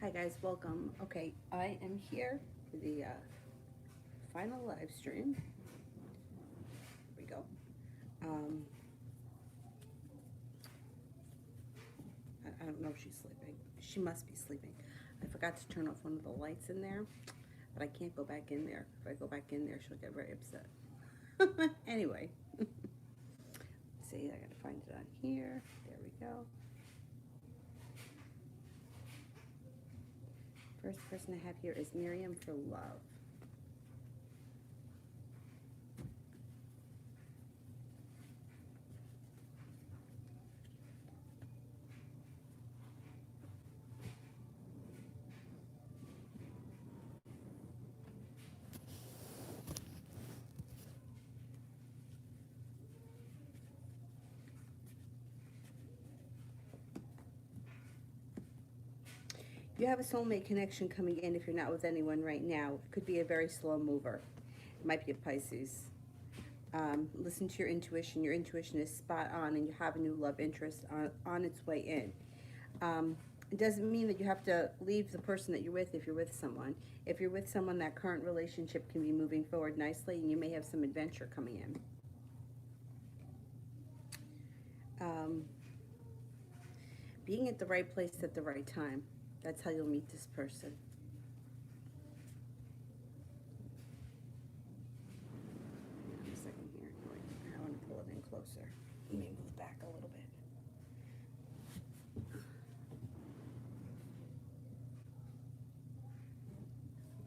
Hi guys, welcome. Okay, I am here for the final live stream. Here we go. Um, I don't know if she's sleeping. She must be sleeping. I forgot to turn off one of the lights in there, but I can't go back in there. If I go back in there, she'll get very upset. Anyway, see, I gotta find it on here. There we go. First person I have here is Miriam for Love. You have a soulmate connection coming in if you're not with anyone right now. It could be a very slow mover. It might be a Pisces. Listen to your intuition. Your intuition is spot on, and you have a new love interest on its way in. It doesn't mean that you have to leave the person that you're with if you're with someone. If you're with someone, that current relationship can be moving forward nicely, and you may have some adventure coming in. Being at the right place at the right time. That's how you'll meet this person. Hang on a second here. Wait, I want to pull it in closer. Let me move back a little bit.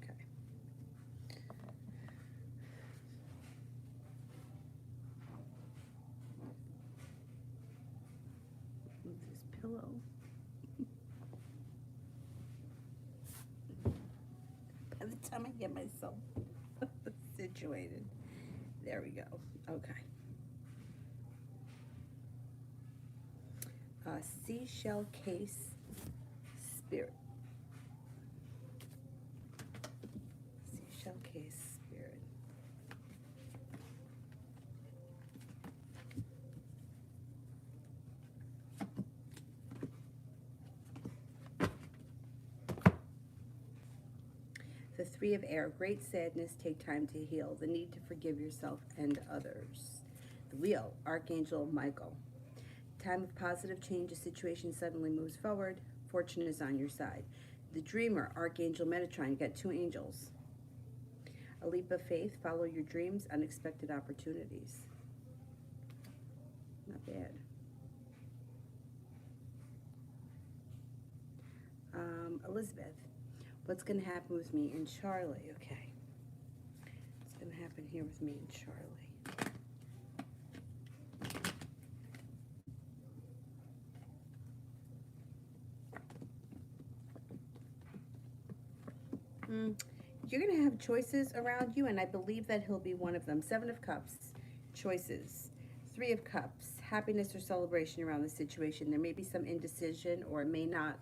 Okay. Move this pillow. By the time I get myself situated. There we go. Okay. Seashell case spirit. Seashell case spirit. The Three of Air. Great sadness. Take time to heal. The need to forgive yourself and others. The Wheel. Archangel Michael. Time of positive change. A situation suddenly moves forward. Fortune is on your side. The Dreamer. Archangel Metatron. You got two angels. A leap of faith. Follow your dreams. Unexpected opportunities. Not bad. Elizabeth. What's going to happen with me and Charlie? Okay. What's going to happen here with me and Charlie? You're going to have choices around you, and I believe that he'll be one of them. Seven of Cups, choices. Three of Cups, happiness or celebration around the situation. There may be some indecision, or it may not.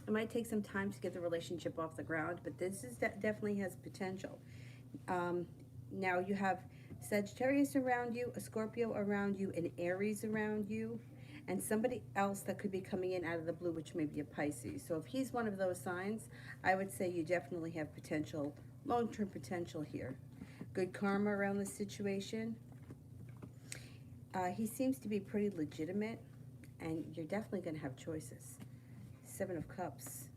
It might take some time to get the relationship off the ground, but this is definitely has potential. Now you have Sagittarius around you, a Scorpio around you, an Aries around you, and somebody else that could be coming in out of the blue, which may be a Pisces. So if he's one of those signs, I would say you definitely have potential, long-term potential here. Good karma around the situation. He seems to be pretty legitimate, and you're definitely going to have choices. Seven of Cups.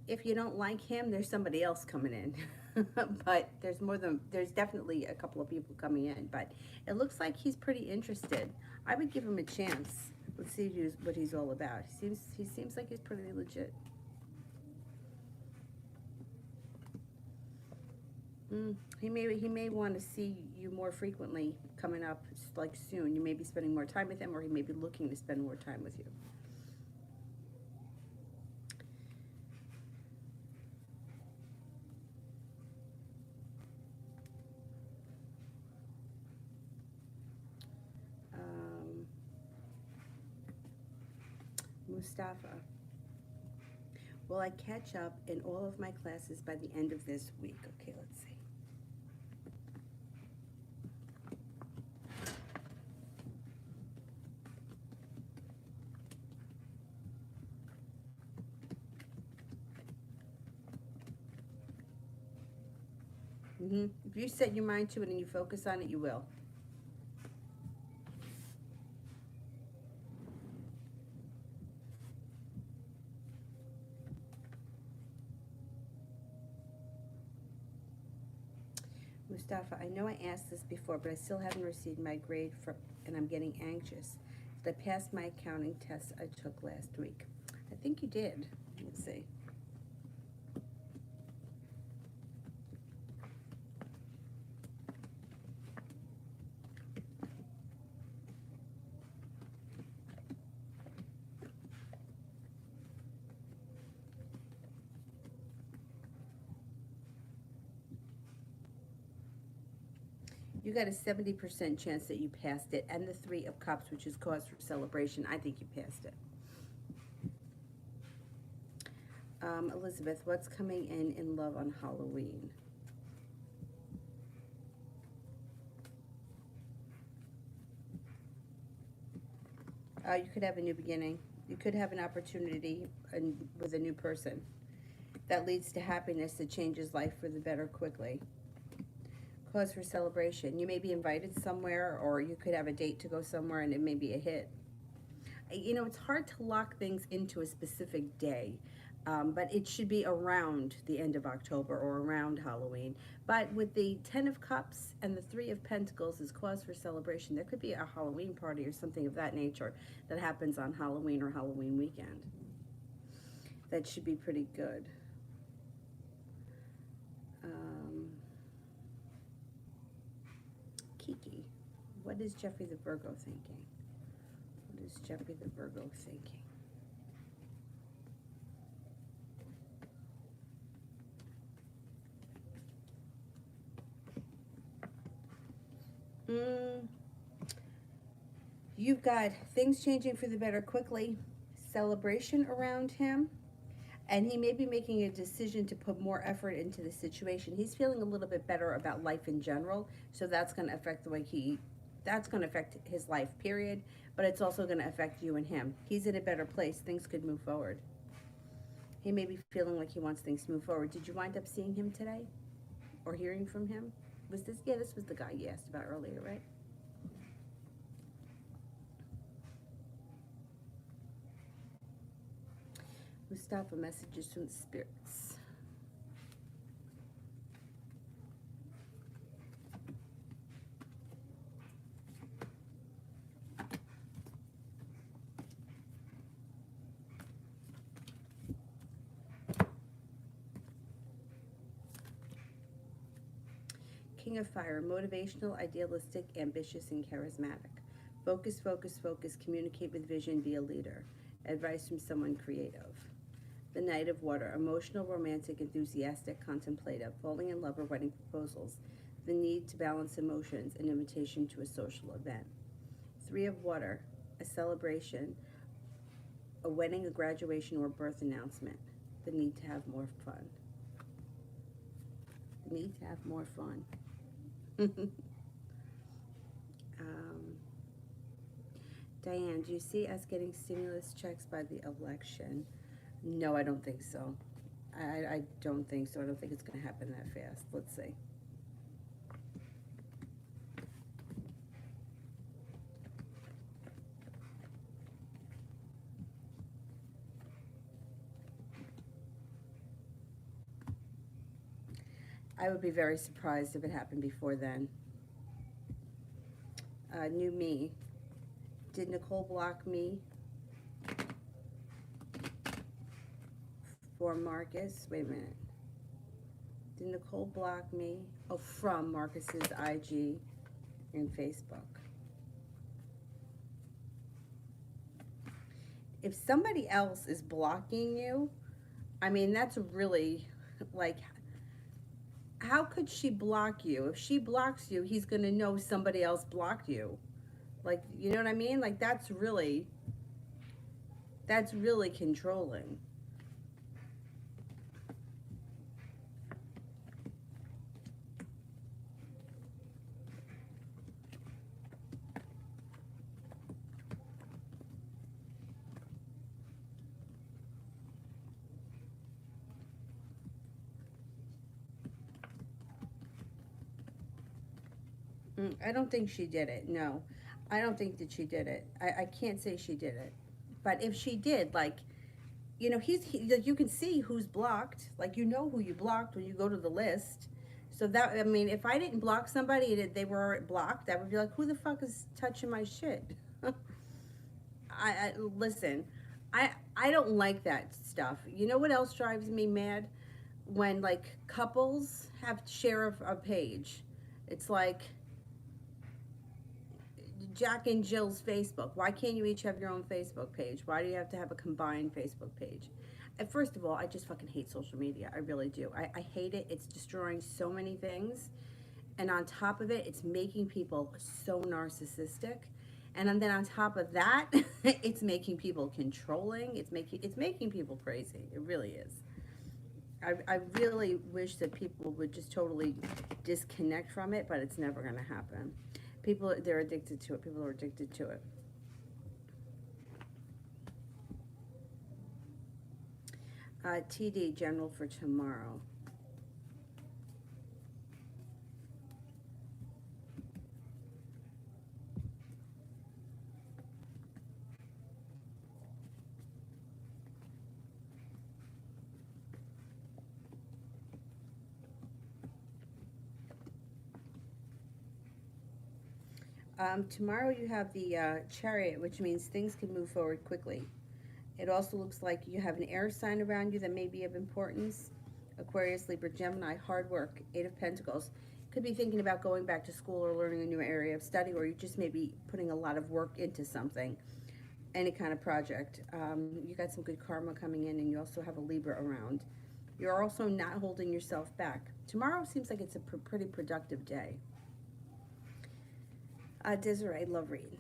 If you don't like him, there's somebody else coming in. But there's definitely a couple of people coming in, but it looks like he's pretty interested. I would give him a chance. Let's see what he's all about. He seems like he's pretty legit. He may want to see you more frequently coming up, like soon. You may be spending more time with him, or he may be looking to spend more time with you. Mustafa. Will I catch up in all of my classes by the end of this week? Okay, let's see. If you set your mind to it and you focus on it, you will. Mustafa, I know I asked this before, but I still haven't received my grade and I'm getting anxious. Did I pass my accounting test I took last week? I think you did. Let's see. You got a 70% chance that you passed it, and the Three of Cups, which is cause for celebration. I think you passed it. Elizabeth, what's coming in love on Halloween? You could have a new beginning. You could have an opportunity with a new person that leads to happiness that changes life for the better quickly. Cause for celebration. You may be invited somewhere, or you could have a date to go somewhere and it may be a hit. You know, it's hard to lock things into a specific day, but it should be around the end of October or around Halloween. But with the Ten of Cups and the Three of Pentacles as cause for celebration, there could be a Halloween party or something of that nature that happens on Halloween or Halloween weekend. That should be pretty good. Kiki, what is Jeffrey the Virgo thinking? What is Jeffrey the Virgo thinking? You've got things changing for the better quickly, celebration around him, and he may be making a decision to put more effort into the situation. He's feeling a little bit better about life in general, so that's going to affect the way that's going to affect his life, period, but it's also going to affect you and him. He's in a better place. Things could move forward. He may be feeling like he wants things to move forward. Did you wind up seeing him today or hearing from him? Was this, yeah, this was the guy you asked about earlier, right? Mustafa, messages from the spirits. King of Fire, motivational, idealistic, ambitious, and charismatic. Focus, focus, focus, communicate with vision, be a leader. Advice from someone creative. The Knight of Water, emotional, romantic, enthusiastic, contemplative, falling in love or wedding proposals. The need to balance emotions, an invitation to a social event. Three of Water, a celebration, a wedding, a graduation, or a birth announcement. The need to have more fun. The need to have more fun. Diane, do you see us getting stimulus checks by the election? No, I don't think so. I don't think so. I don't think it's going to happen that fast. Let's see. I would be very surprised if it happened before then. New me. Did Nicole block me for Marcus? Wait a minute. Did Nicole block me? Oh, from Marcus's IG and Facebook. If somebody else is blocking you, I mean, that's really, like, how could she block you? If she blocks you, he's going to know somebody else blocked you. Like, you know what I mean? Like, that's really controlling. I don't think she did it. No, I don't think that she did it. I can't say she did it. But if she did, like, like, you can see who's blocked. Like, you know who you blocked when you go to the list. So that, I mean, if I didn't block somebody and they were blocked, I would be like, who the fuck is touching my shit? I listen. I don't like that stuff. You know what else drives me mad? When like couples have to share a page. It's like Jack and Jill's Facebook. Why can't you each have your own Facebook page? Why do you have to have a combined Facebook page? And first of all, I just fucking hate social media. I really do. I hate it. It's destroying so many things. And on top of it, it's making people so narcissistic. And then on top of that, it's making people controlling. It's making people crazy. It really is. I really wish that people would just totally disconnect from it, but it's never going to happen. People, they're addicted to it. People are addicted to it. TD, general for tomorrow. Tomorrow you have the chariot, which means things can move forward quickly. It also looks like you have an air sign around you that may be of importance. Aquarius, Libra, Gemini, hard work, Eight of Pentacles. Could be thinking about going back to school or learning a new area of study, or you just may be putting a lot of work into something, any kind of project. You got some good karma coming in, and you also have a Libra around. You're also not holding yourself back. Tomorrow seems like it's a pretty productive day. Desiree, love read.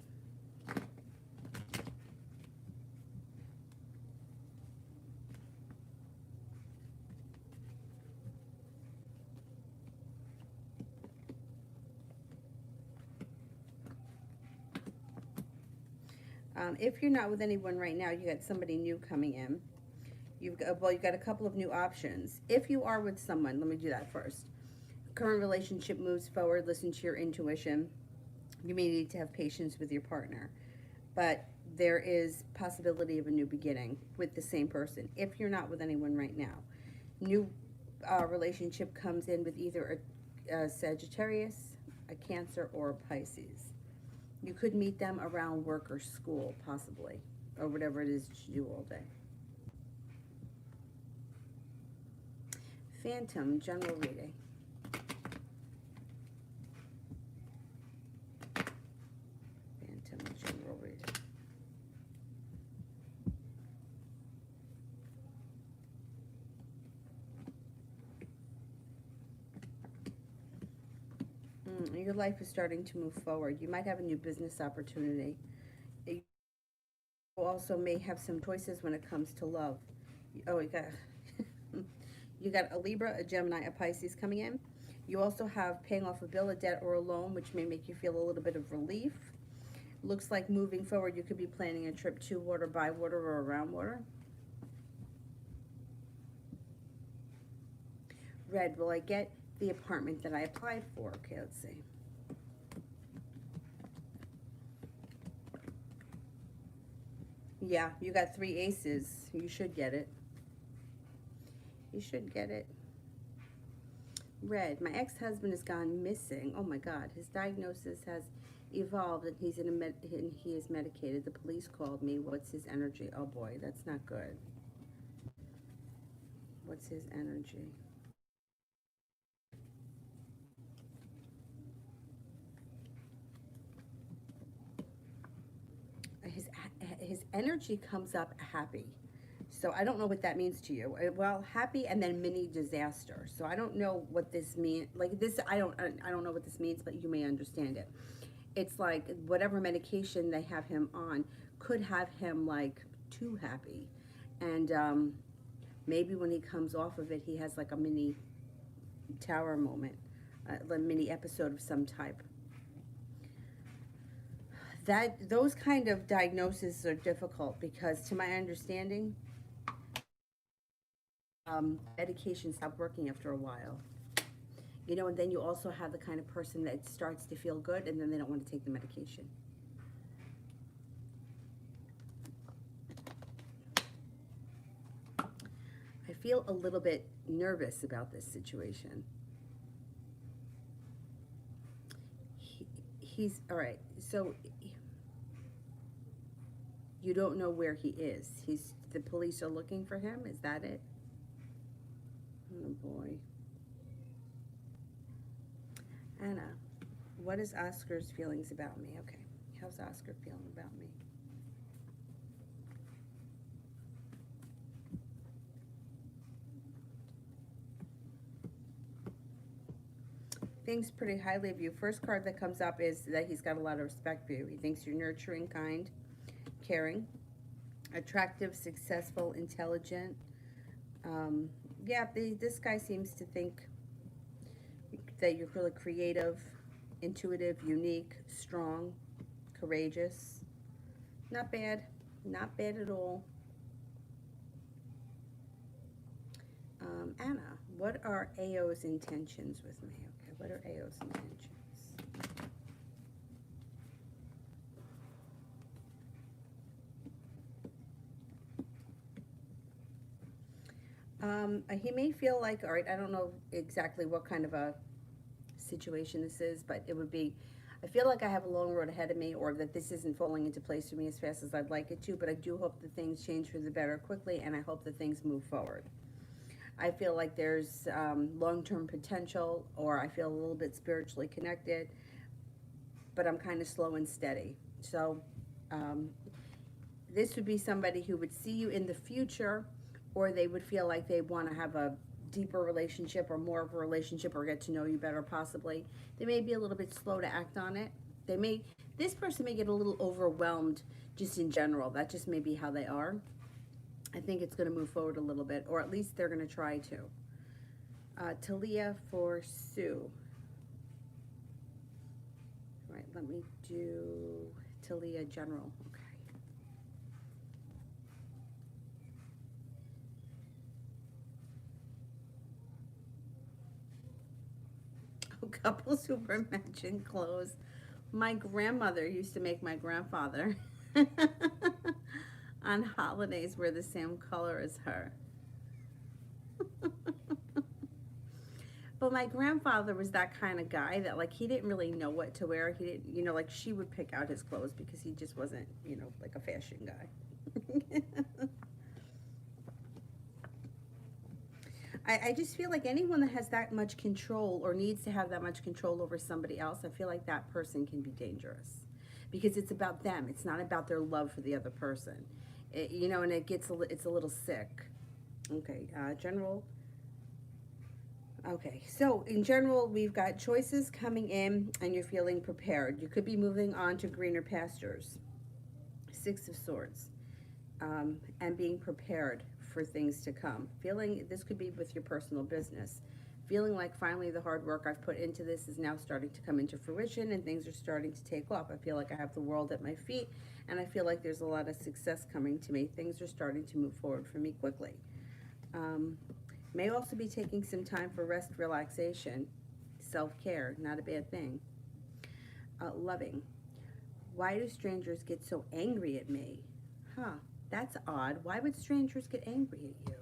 If you're not with anyone right now, you got somebody new coming in. You've got a couple of new options. If you are with someone, let me do that first. Current relationship moves forward. Listen to your intuition. You may need to have patience with your partner, but there is possibility of a new beginning with the same person. If you're not with anyone right now, new relationship comes in with either a Sagittarius, a Cancer, or a Pisces. You could meet them around work or school, possibly, or whatever it is that you do all day. Phantom, general reading. Phantom, general reading. Your life is starting to move forward. You might have a new business opportunity. You also may have some choices when it comes to love. Oh, you got a Libra, a Gemini, a Pisces coming in. You also have paying off a bill, a debt, or a loan, which may make you feel a little bit of relief. Looks like moving forward, you could be planning a trip to water, by water, or around water. Red, will I get the apartment that I applied for? Okay, let's see. Yeah, you got 3 aces. You should get it. You should get it. Red, my ex-husband has gone missing. Oh my God, his diagnosis has evolved and he is medicated. The police called me. What's his energy? Oh boy, that's not good. What's his energy? His energy comes up happy. So I don't know what that means to you. Well, happy and then mini disaster. So I don't know what this means. Like this, I don't know what this means, but you may understand it. It's like whatever medication they have him on could have him like too happy, and maybe when he comes off of it, he has like a mini tower moment, a mini episode of some type. Those kind of diagnoses are difficult because, to my understanding, medication stopped working after a while. You know, and then you also have the kind of person that starts to feel good and then they don't want to take the medication. I feel a little bit nervous about this situation. He's all right. So you don't know where he is. The police are looking for him. Is that it? Oh boy. Anna, what is Oscar's feelings about me? Okay. How's Oscar feeling about me? Thinks pretty highly of you. First card that comes up is that he's got a lot of respect for you. He thinks you're nurturing, kind, caring, attractive, successful, intelligent. Yeah, this guy seems to think that you're really creative, intuitive, unique, strong, courageous. Not bad. Not bad at all. Anna, what are AO's intentions with me? Okay, what are AO's intentions? He may feel like, all right, I don't know exactly what kind of a situation this is, but it would be, I feel like I have a long road ahead of me, or that this isn't falling into place for me as fast as I'd like it to, but I do hope that things change for the better quickly, and I hope that things move forward. I feel like there's long-term potential, or I feel a little bit spiritually connected, but I'm kind of slow and steady. So um, this would be somebody who would see you in the future, or they would feel like they want to have a deeper relationship or more of a relationship or get to know you better possibly. They may be a little bit slow to act on it. This person may get a little overwhelmed just in general. That just may be how they are. I think it's going to move forward a little bit, or at least they're going to try to. Talia for Sue. All right, let me do Talia General. Okay. Couples who wear matching clothes. My grandmother used to make my grandfather on holidays wear the same color as her. But my grandfather was that kind of guy that, like, he didn't really know what to wear. He didn't, you know, like, she would pick out his clothes because he just wasn't, you know, like a fashion guy. I just feel like anyone that has that much control or needs to have that much control over somebody else, I feel like that person can be dangerous because it's about them. It's not about their love for the other person. You know, and it's a little sick. Okay, general. Okay, so in general, we've got choices coming in and you're feeling prepared. You could be moving on to greener pastures. Six of Swords. And being prepared for things to come. Feeling, this could be with your personal business. Feeling like finally the hard work I've put into this is now starting to come into fruition and things are starting to take off. I feel like I have the world at my feet and I feel like there's a lot of success coming to me. Things are starting to move forward for me quickly. May also be taking some time for rest, relaxation, self-care, not a bad thing. Loving. Why do strangers get so angry at me? Huh, that's odd. Why would strangers get angry at you?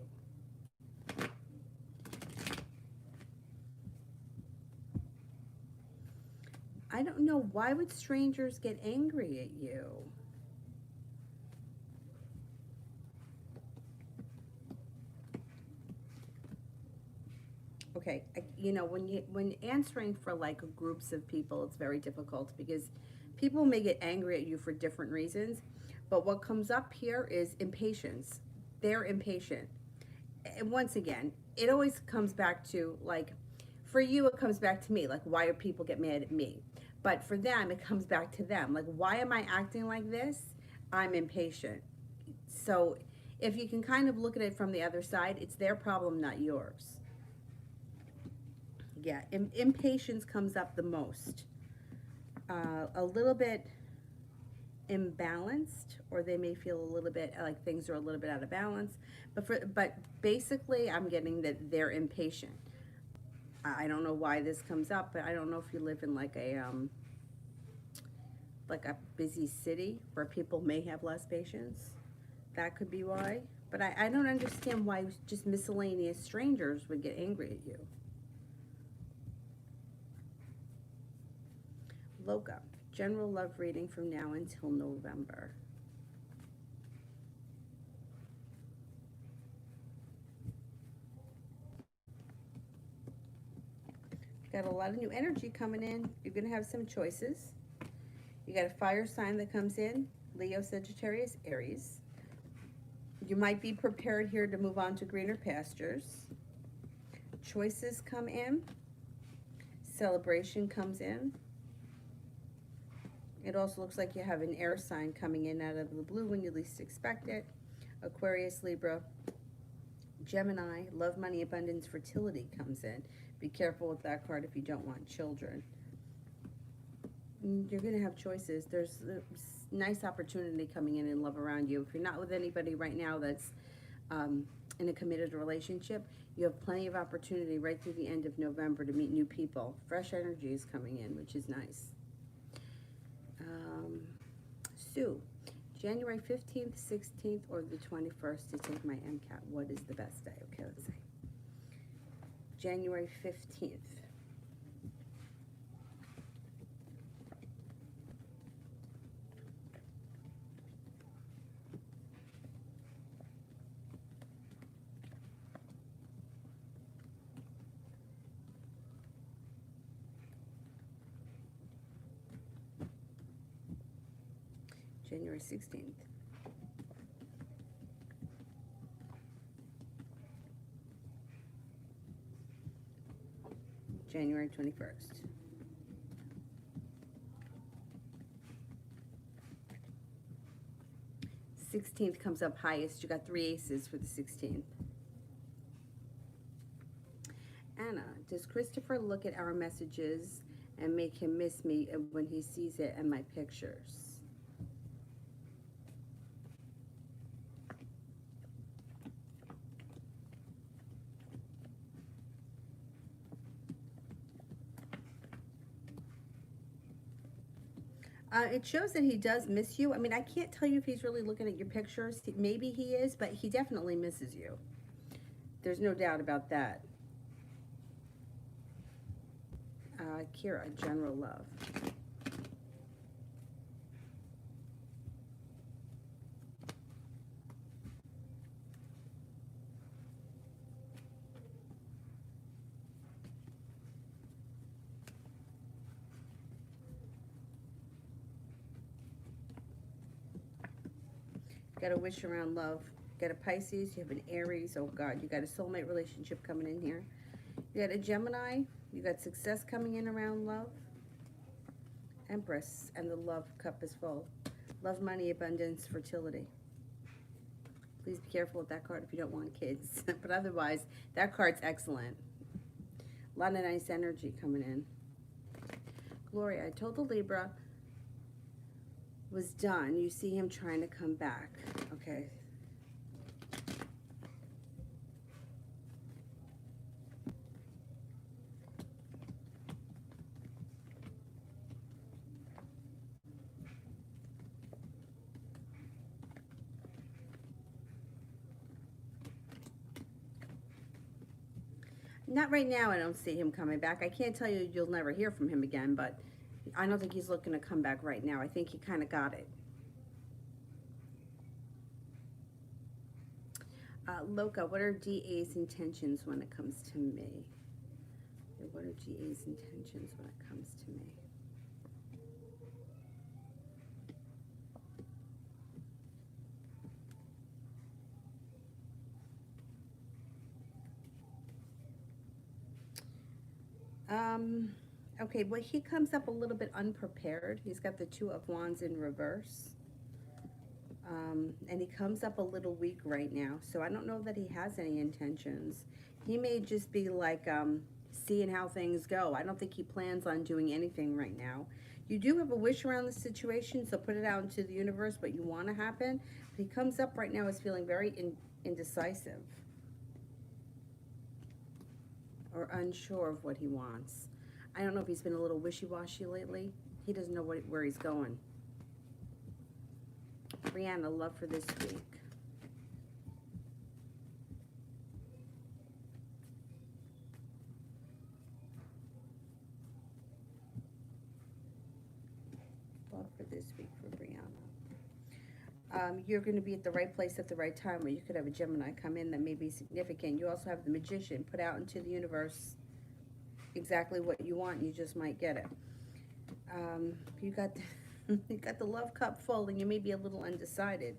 I don't know. Why would strangers get angry at you? Okay, you know, when answering for like groups of people, it's very difficult because people may get angry at you for different reasons, but what comes up here is impatience. They're impatient. And once again, it always comes back to, like, for you it comes back to me, like, why do people get mad at me? But for them it comes back to them, like, why am I acting like this? I'm impatient. So if you can kind of look at it from the other side, it's their problem, not yours. Yeah, impatience comes up the most. A little bit imbalanced, or they may feel a little bit like things are a little bit out of balance. But basically, I'm getting that they're impatient. I don't know why this comes up, but I don't know if you live in like a busy city where people may have less patience. That could be why. But I don't understand why just miscellaneous strangers would get angry at you. Loca, general love reading from now until November. Got a lot of new energy coming in. You're going to have some choices. You got a fire sign that comes in, Leo, Sagittarius, Aries. You might be prepared here to move on to greener pastures. Choices come in. Celebration comes in. It also looks like you have an air sign coming in out of the blue when you least expect it. Aquarius, Libra, Gemini, love, money, abundance, fertility comes in. Be careful with that card if you don't want children. You're going to have choices. There's a nice opportunity coming in love around you. If you're not with anybody right now that's in a committed relationship, you have plenty of opportunity right through the end of November to meet new people. Fresh energy is coming in, which is nice. Sue, January 15th, 16th, or the 21st to take my MCAT. What is the best day? Okay, let's see. January 15th. January 16th. January 21st. Sixteenth comes up highest. You got 3 aces for the 16th. Anna, does Christopher look at our messages and make him miss me when he sees it and my pictures? It shows that he does miss you. I mean, I can't tell you if he's really looking at your pictures. Maybe he is, but he definitely misses you. There's no doubt about that. Kira, general love. Got a wish around love. Got a Pisces. You have an Aries. Oh, God. You got a soulmate relationship coming in here. You got a Gemini. You got success coming in around love. Empress. And the love cup is full. Love, money, abundance, fertility. Please be careful with that card if you don't want kids. But otherwise, that card's excellent. A lot of nice energy coming in. Gloria, I told the Libra was done. You see him trying to come back. Okay. Not right now, I don't see him coming back. I can't tell you you'll never hear from him again, but I don't think he's looking to come back right now. I think he kind of got it. Loca, what are DA's intentions when it comes to me? What are DA's intentions when it comes to me? Okay, well, he comes up a little bit unprepared. He's got the Two of Wands in reverse. And he comes up a little weak right now. So I don't know that he has any intentions. He may just be like seeing how things go. I don't think he plans on doing anything right now. You do have a wish around the situation, so put it out into the universe what you want to happen. But he comes up right now as feeling very indecisive. or unsure of what he wants. I don't know if he's been a little wishy-washy lately. He doesn't know where he's going. Brianna, love for this week. Love for this week for Brianna. You're going to be at the right place at the right time, where you could have a Gemini come in that may be significant. You also have the Magician, put out into the universe exactly what you want, and you just might get it. You got you got the love cup full, and you may be a little undecided.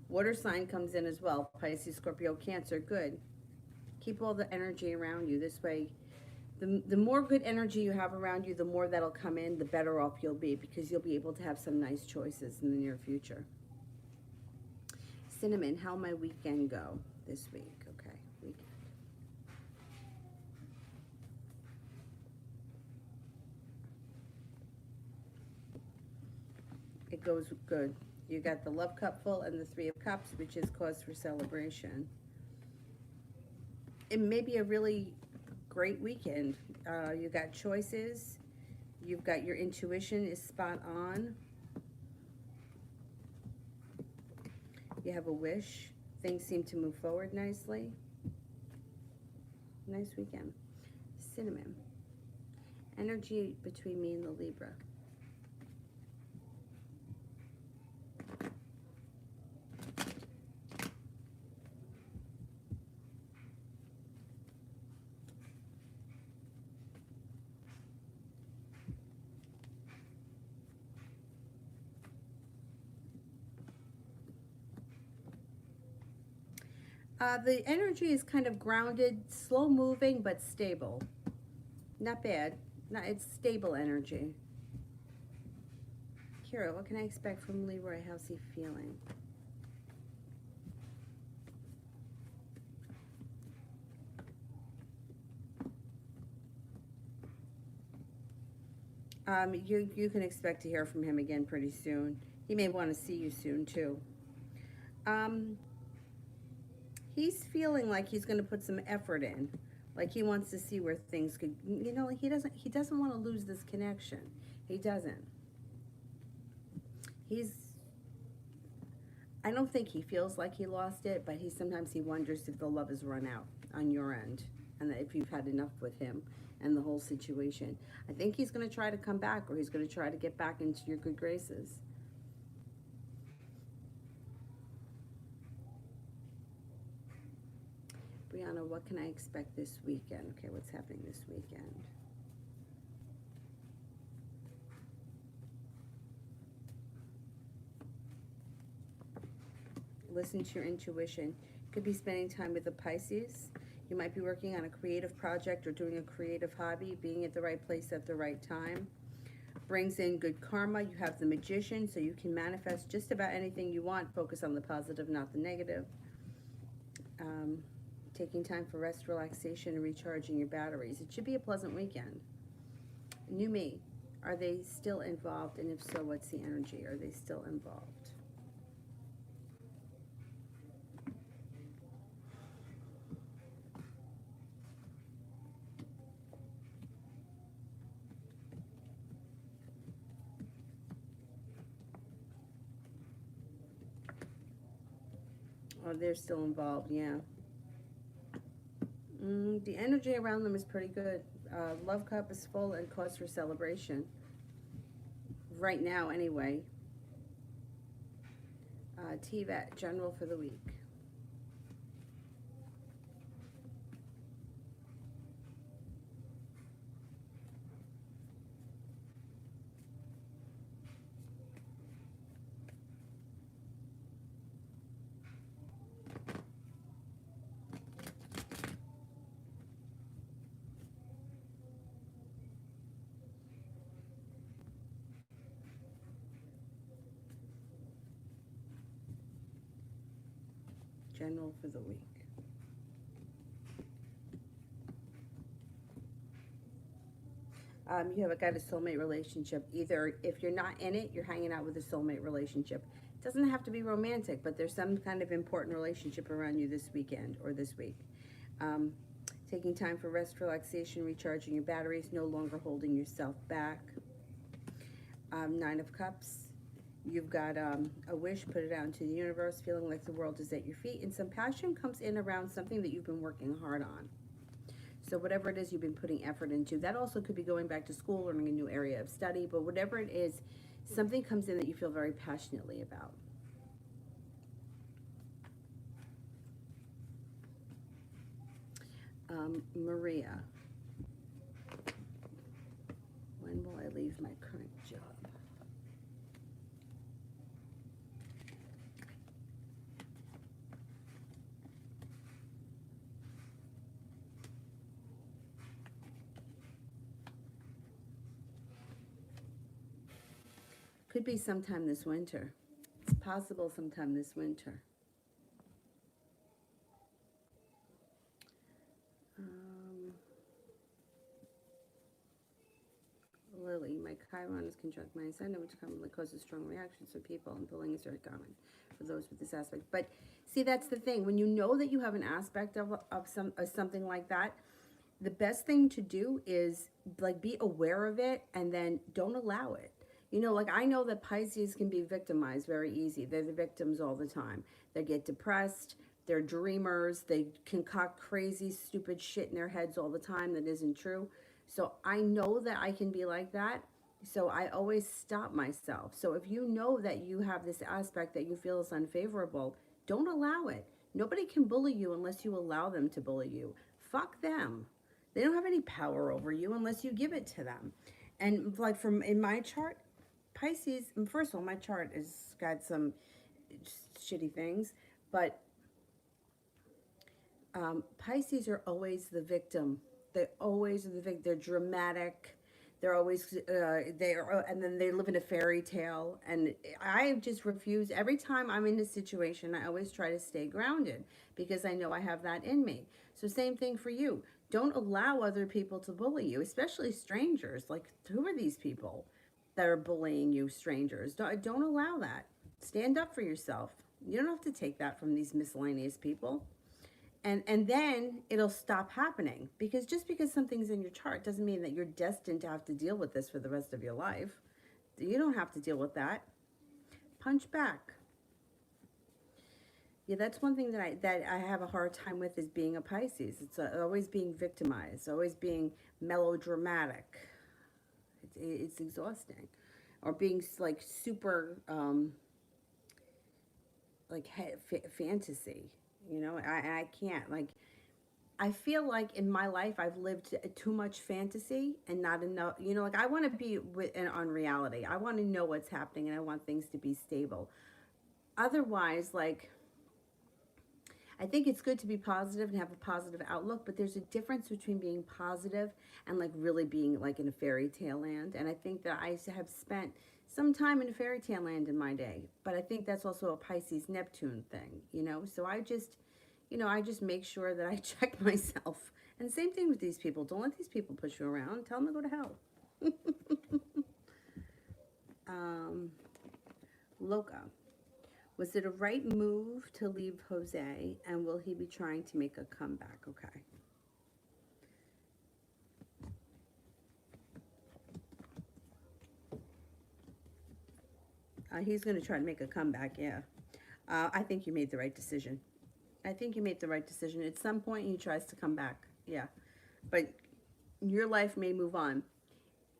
Water sign comes in as well. Pisces, Scorpio, Cancer, good. Keep all the energy around you. This way, the more good energy you have around you, the more that'll come in, the better off you'll be, because you'll be able to have some nice choices in the near future. Cinnamon, how'll my weekend go this week? Okay, weekend. It goes good. You got the love cup full and the 3 of Cups, which is cause for celebration. It may be a really great weekend. You got choices. You've got your intuition is spot on. You have a wish. Things seem to move forward nicely. Nice weekend. Cinnamon. Energy between me and the Libra. The energy is kind of grounded, slow moving, but stable. Not bad. It's stable energy. Kira, what can I expect from Leroy? How's he feeling? You can expect to hear from him again pretty soon. He may want to see you soon too. He's feeling like he's going to put some effort in, like he wants to see where things could. You know, he doesn't want to lose this connection. He doesn't. I don't think he feels like he lost it, but sometimes he wonders if the love has run out on your end, and that if you've had enough with him and the whole situation. I think he's going to try to come back, or he's going to try to get back into your good graces. Brianna, what can I expect this weekend? Okay, what's happening this weekend? Listen to your intuition. Could be spending time with the Pisces. You might be working on a creative project or doing a creative hobby. Being at the right place at the right time brings in good karma. You have the Magician, so you can manifest just about anything you want. Focus on the positive, not the negative. Taking time for rest, relaxation, and recharging your batteries. It should be a pleasant weekend. New me. Are they still involved? And if so, what's the energy? Are they still involved? Oh, they're still involved, yeah. The energy around them is pretty good. Love cup is full and cause for celebration. Right now, anyway. TVET, general for the week. General for the week. You have got a soulmate relationship. Either if you're not in it, you're hanging out with a soulmate relationship. It doesn't have to be romantic, but there's some kind of important relationship around you this weekend or this week. Taking time for rest, relaxation, recharging your batteries, no longer holding yourself back. Nine of Cups. You've got a wish, put it out into the universe, feeling like the world is at your feet. And some passion comes in around something that you've been working hard on. So whatever it is you've been putting effort into, that also could be going back to school, learning a new area of study, but whatever it is, something comes in that you feel very passionately about. Maria, when will I leave my current job? Could be sometime this winter. It's possible sometime this winter. Lily, my Chiron is conjunct my ascendant, which commonly causes strong reactions from people, and bullying is very common for those with this aspect. But see, that's the thing. When you know that you have an aspect of something like that, the best thing to do is like be aware of it and then don't allow it. You know, like I know that Pisces can be victimized very easy. They're the victims all the time. They get depressed. They're dreamers. They concoct crazy, stupid shit in their heads all the time that isn't true. So I know that I can be like that. So I always stop myself. So if you know that you have this aspect that you feel is unfavorable, don't allow it. Nobody can bully you unless you allow them to bully you. Fuck them. They don't have any power over you unless you give it to them. And like from in my chart, Pisces, first of all, my chart has got some shitty things, but Pisces are always the victim. They always are the victim. They're dramatic. They're always and then they live in a fairy tale. And I just refuse. Every time I'm in a situation, I always try to stay grounded because I know I have that in me. So same thing for you. Don't allow other people to bully you, especially strangers. Like, who are these people that are bullying you, strangers? Don't allow that. Stand up for yourself. You don't have to take that from these miscellaneous people. And then it'll stop happening, because just because something's in your chart doesn't mean that you're destined to have to deal with this for the rest of your life. You don't have to deal with that. Punch back. Yeah, that's one thing that I have a hard time with, is being a Pisces. It's always being victimized, always being melodramatic. It's exhausting. Or being like super like fantasy. You know, I can't, like, I feel like in my life I've lived too much fantasy and not enough, you know, like I want to be on reality. I want to know what's happening and I want things to be stable. Otherwise, like, I think it's good to be positive and have a positive outlook, but there's a difference between being positive and like really being like in a fairy tale land. And I think that I have spent some time in a fairy tale land in my day, but I think that's also a Pisces Neptune thing, you know? So I just, you know, I just make sure that I check myself. And same thing with these people. Don't let these people push you around. Tell them to go to hell. Loca. Was it a right move to leave Jose, and will he be trying to make a comeback? Okay. He's going to try to make a comeback, yeah. I think you made the right decision. I think you made the right decision. At some point, he tries to come back, yeah. But your life may move on.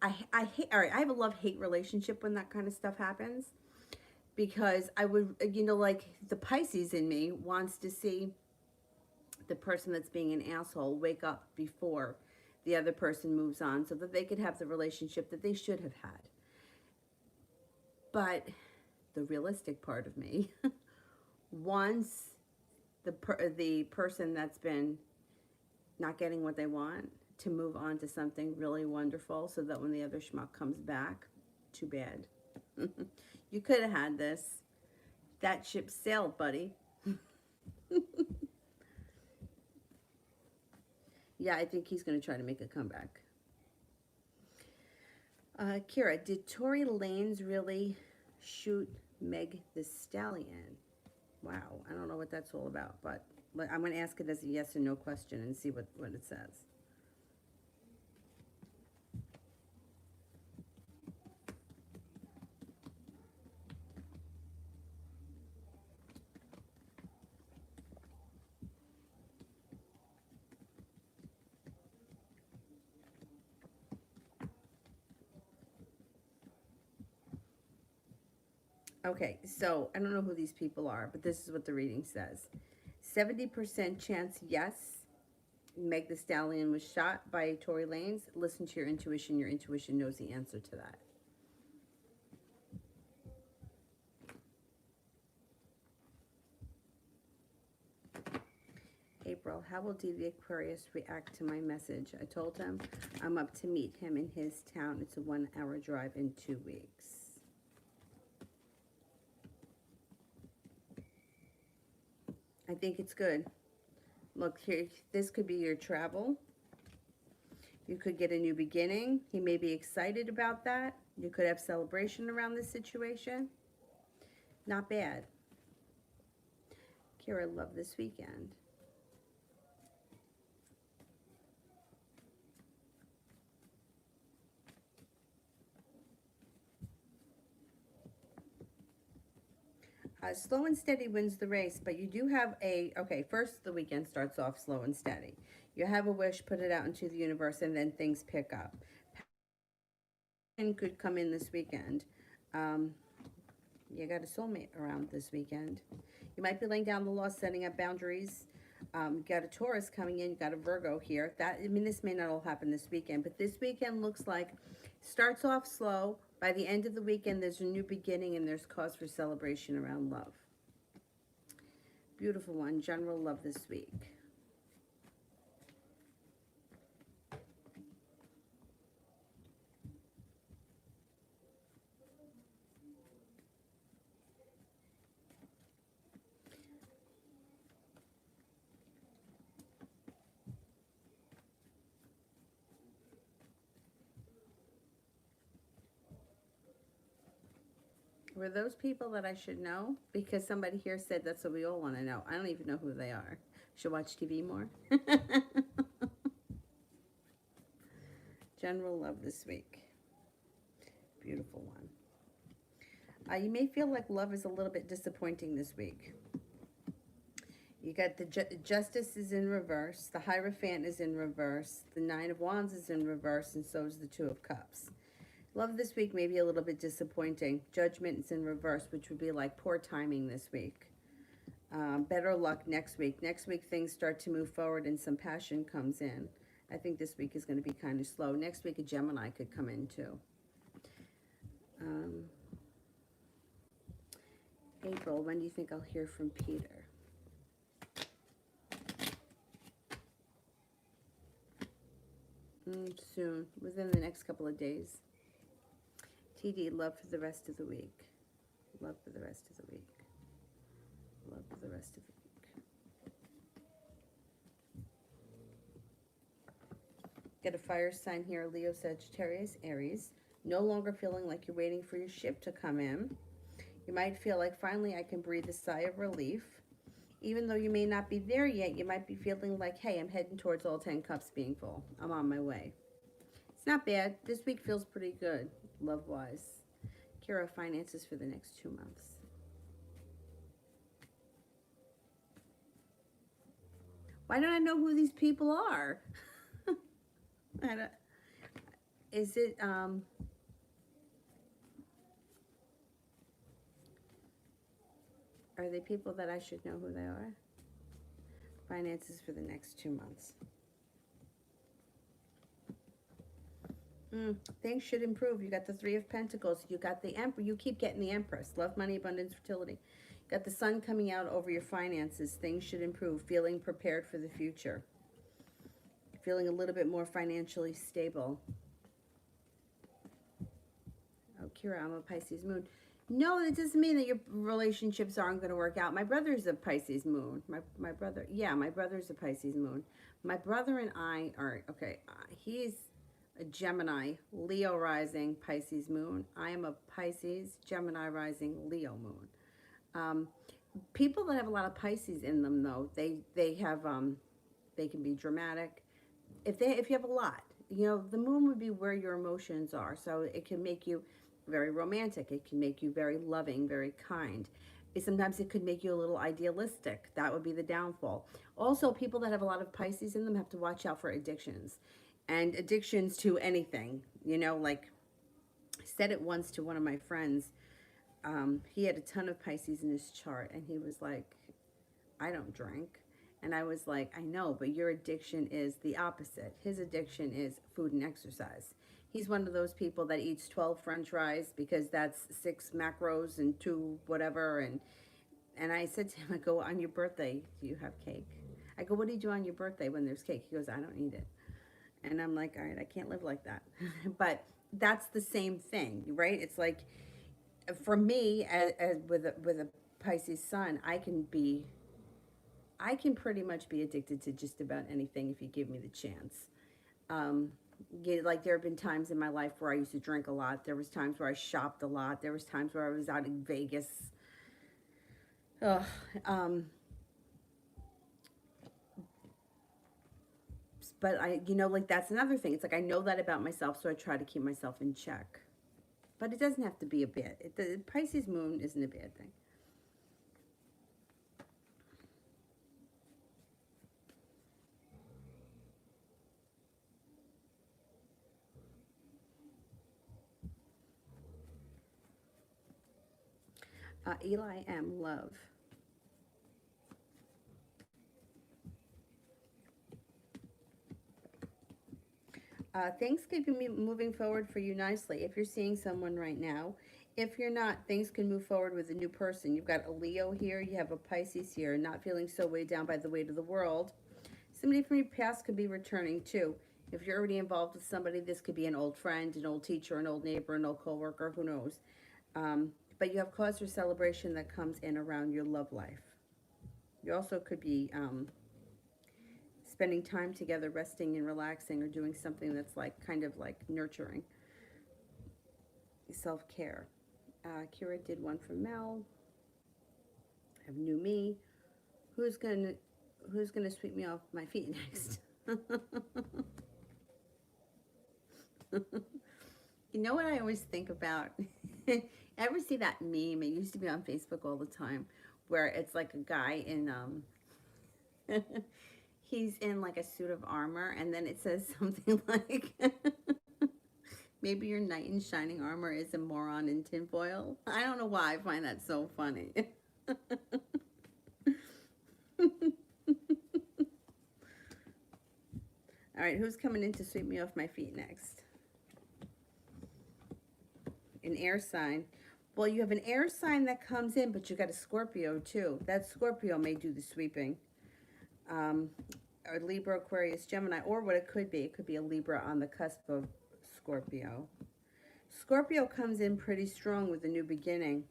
I hate, all right, I have a love-hate relationship when that kind of stuff happens. Because I would, you know, like the Pisces in me wants to see the person that's being an asshole wake up before the other person moves on so that they could have the relationship that they should have had. But the realistic part of me wants the person that's been not getting what they want to move on to something really wonderful, so that when the other schmuck comes back, too bad. You could have had this. That ship sailed, buddy. Yeah, I think he's going to try to make a comeback. Kira, did Tory Lanez really shoot Meg the Stallion? Wow, I don't know what that's all about, but I'm going to ask it as a yes or no question and see what it says. Okay, so I don't know who these people are, but this is what the reading says. 70% chance yes, Meg the Stallion was shot by Tory Lanez. Listen to your intuition. Your intuition knows the answer to that. April, how will D the Aquarius react to my message? I told him I'm up to meet him in his town. It's a 1-hour drive in 2 weeks. I think it's good. Look here, this could be your travel. You could get a new beginning. He may be excited about that. You could have celebration around this situation. Not bad. Kira, love this weekend. Slow and steady wins the race, but you do have okay, first the weekend starts off slow and steady. You have a wish, put it out into the universe, and then things pick up. And could come in this weekend. You got a soulmate around this weekend. You might be laying down the law, setting up boundaries. You got a Taurus coming in. You got a Virgo here. This may not all happen this weekend, but this weekend looks like starts off slow. By the end of the weekend, there's a new beginning and there's cause for celebration around love. Beautiful one. General love this week. Were those people that I should know? Because somebody here said that's what we all want to know. I don't even know who they are. Should watch TV more. General love this week. Beautiful one. You may feel like love is a little bit disappointing this week. You got the Justice is in reverse. The Hierophant is in reverse. The Nine of Wands is in reverse, and so is the Two of Cups. Love this week may be a little bit disappointing. Judgment is in reverse, which would be like poor timing this week. Better luck next week. Next week, things start to move forward and some passion comes in. I think this week is going to be kind of slow. Next week, a Gemini could come in too. April, when do you think I'll hear from Peter? Soon, within the next couple of days. TD, love for the rest of the week. Love for the rest of the week. Love for the rest of the week. Get a fire sign here, Leo, Sagittarius, Aries. No longer feeling like you're waiting for your ship to come in. You might feel like finally I can breathe a sigh of relief. Even though you may not be there yet, you might be feeling like, hey, I'm heading towards all 10 cups being full. I'm on my way. It's not bad. This week feels pretty good, love-wise. Kira, finances for the next 2 months. Why don't I know who these people are? Is it, are they people that I should know who they are? Finances for the next 2 months. Things should improve. You got the Three of Pentacles. You got the Emperor. You keep getting the Empress. Love, money, abundance, fertility. Got the Sun coming out over your finances. Things should improve. Feeling prepared for the future. Feeling a little bit more financially stable. Oh, Kira, I'm a Pisces moon. No, it doesn't mean that your relationships aren't going to work out. My brother's a Pisces moon. My brother, yeah, my brother's a Pisces moon. My brother and I are, okay, he's a Gemini, Leo rising, Pisces moon. I am a Pisces, Gemini rising, Leo moon. People that have a lot of Pisces in them, though, they have they can be dramatic. If you have a lot, you know, the moon would be where your emotions are. So it can make you very romantic. It can make you very loving, very kind. Sometimes it could make you a little idealistic. That would be the downfall. Also, people that have a lot of Pisces in them have to watch out for addictions, and addictions to anything. You know, like I said it once to one of my friends. He had a ton of Pisces in his chart, and he was like, I don't drink. And I was like, I know, but your addiction is the opposite. His addiction is food and exercise. He's one of those people that eats 12 french fries because that's 6 macros and 2 whatever. And I said to him, I go, on your birthday, do you have cake? I go, what do you do on your birthday when there's cake? He goes, I don't eat it. And I'm like, all right, I can't live like that. But that's the same thing, right? It's like, for me, as with a Pisces sun, I can pretty much be addicted to just about anything if you give me the chance. Um, yeah, like there have been times in my life where I used to drink a lot. There was times where I shopped a lot. There was times where I was out in Vegas. Ugh, um, but you know, like that's another thing. It's like I know that about myself, so I try to keep myself in check. But it doesn't have to be a bad. The Pisces moon isn't a bad thing. Eli M. Love. Things could be moving forward for you nicely if you're seeing someone right now. If you're not, things can move forward with a new person. You've got a Leo here, you have a Pisces here, not feeling so weighed down by the weight of the world. Somebody from your past could be returning too. If you're already involved with somebody, this could be an old friend, an old teacher, an old neighbor, an old coworker, who knows. But you have cause for celebration that comes in around your love life. You also could be spending time together, resting and relaxing, or doing something that's like kind of like nurturing, self care. Kira did one for Mel. I have new me. Who's gonna Who's gonna sweep me off my feet next? You know what I always think about? Ever see that meme? It used to be on Facebook all the time, where it's like a guy in he's in like a suit of armor, and then it says something like, maybe your knight in shining armor is a moron in tinfoil. I don't know why I find that so funny. All right, who's coming in to sweep me off my feet next? An air sign. Well, you have an air sign that comes in, but you got a Scorpio too. That Scorpio may do the sweeping. Um, or Libra, Aquarius, Gemini, or what it could be a Libra on the cusp of Scorpio. Scorpio comes in pretty strong with a new beginning.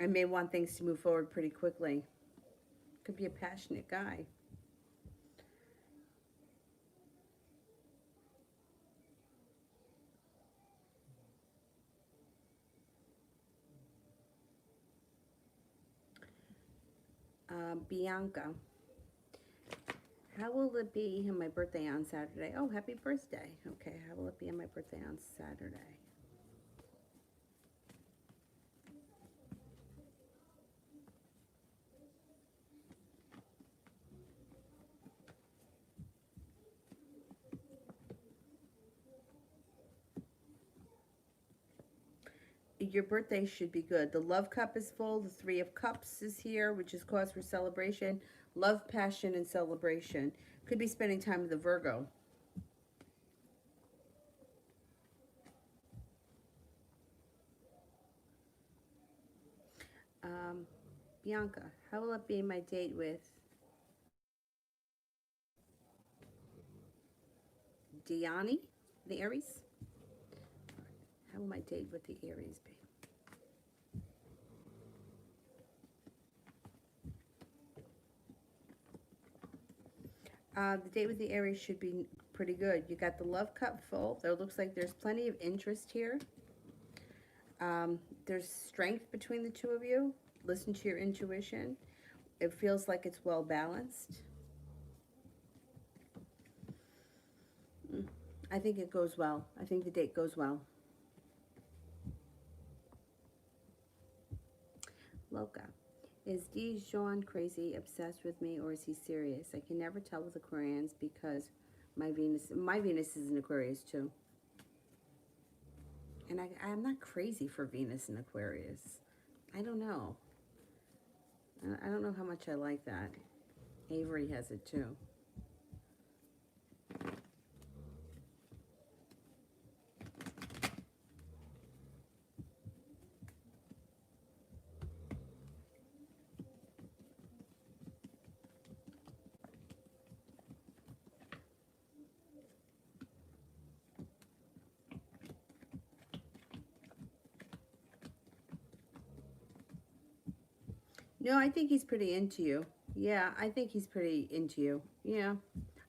I may want things to move forward pretty quickly. Could be a passionate guy. Bianca. How will it be on my birthday on Saturday? Oh, happy birthday. Okay, how will it be on my birthday on Saturday? Your birthday should be good. The love cup is full. The 3 of Cups is here, which is cause for celebration. Love, passion, and celebration. Could be spending time with a Virgo. Um, Bianca, how will it be my date with Diani, the Aries? How will my date with the Aries be? The date with the Aries should be pretty good. You got the love cup full. There looks like there's plenty of interest here. There's strength between the two of you. listen to your intuition. It feels like it's well balanced. I think it goes well. I think the date goes well. Loca. Is Dijon crazy, obsessed with me, or is he serious? I can never tell with Aquarians because my Venus is in Aquarius too. And I'm not crazy for Venus in Aquarius. I don't know. I don't know how much I like that. Avery has it too. No, I think he's pretty into you. Yeah, I think he's pretty into you. Yeah.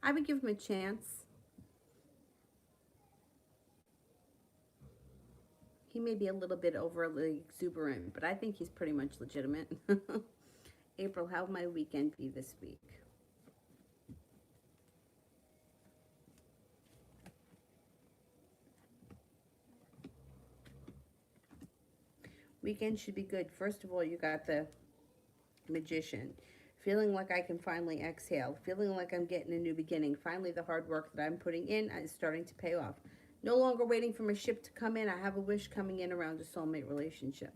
I would give him a chance. He may be a little bit overly exuberant, but I think he's pretty much legitimate. April, how will my weekend be this week? Weekend should be good. First of all, you got the Magician. Feeling like I can finally exhale. Feeling like I'm getting a new beginning. Finally, the hard work that I'm putting in is starting to pay off. No longer waiting for my ship to come in. I have a wish coming in around a soulmate relationship.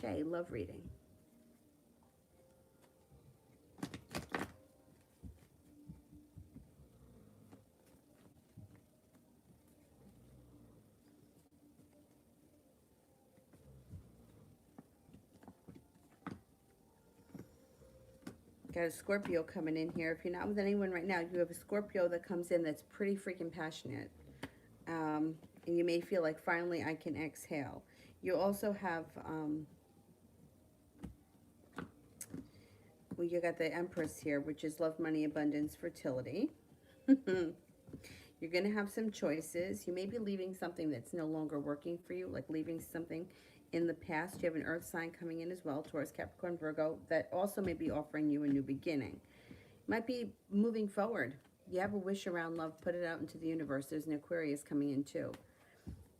Shay, love reading. Got a Scorpio coming in here. If you're not with anyone right now, you have a Scorpio that comes in that's pretty freaking passionate. And you may feel like finally I can exhale. You also have, well, you got the Empress here, which is love, money, abundance, fertility. You're going to have some choices. You may be leaving something that's no longer working for you, like leaving something in the past. You have an earth sign coming in as well, Taurus, Capricorn, Virgo, that also may be offering you a new beginning. Might be moving forward. You have a wish around love, put it out into the universe. There's an Aquarius coming in too.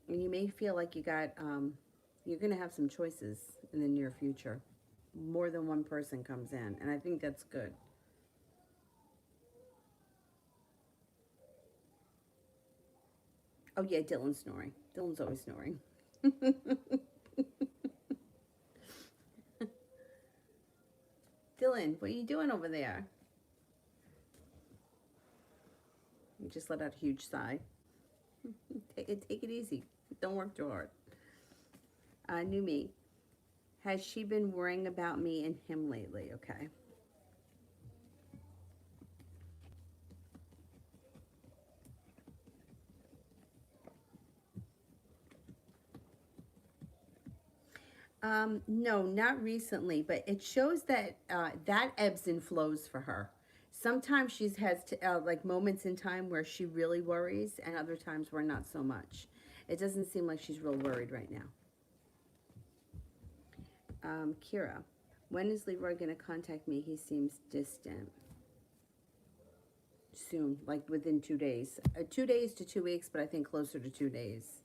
And you may feel like you got, you're going to have some choices in the near future. More than one person comes in, and I think that's good. Oh yeah, Dylan's snoring. Dylan's always snoring. Dylan, what are you doing over there? You just let out a huge sigh. Take it easy. Don't work too hard. New me. Has she been worrying about me and him lately? Okay. No, not recently, but it shows that that ebbs and flows for her. Sometimes she's has like moments in time where she really worries, and other times where not so much. It doesn't seem like she's real worried right now. Kira, when is Leroy going to contact me? He seems distant. Soon, like within 2 days. 2 days to 2 weeks, but I think closer to 2 days.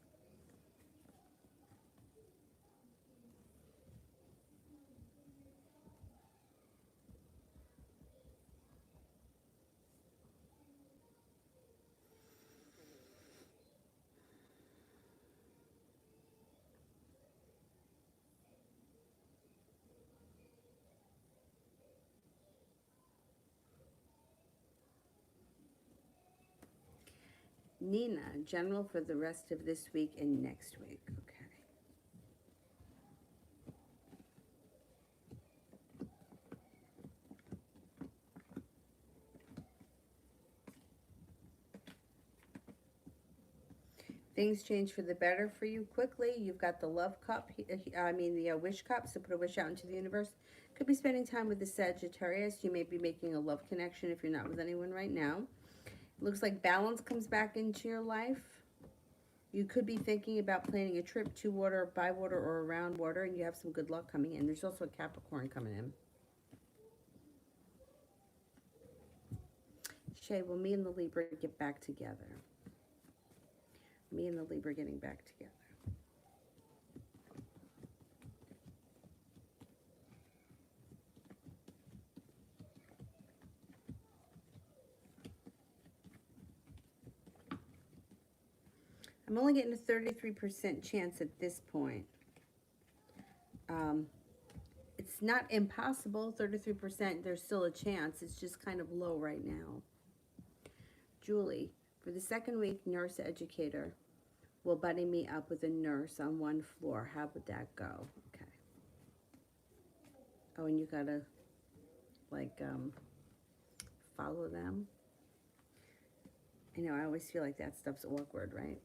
Nina, general for the rest of this week and next week. Okay. Things change for the better for you quickly. You've got the love cup, the wish cup, so put a wish out into the universe. Could be spending time with the Sagittarius. You may be making a love connection if you're not with anyone right now. Looks like balance comes back into your life. You could be thinking about planning a trip to water, by water, or around water, and you have some good luck coming in. There's also a Capricorn coming in. Shay, will me and the Libra get back together? Me and the Libra getting back together. I'm only getting a 33% chance at this point. It's not impossible, 33%, there's still a chance. It's just kind of low right now. Julie, for the second week, nurse educator will buddy me up with a nurse on one floor. How would that go? Okay. Oh, and you gotta, like, follow them. I know, I always feel like that stuff's awkward, right?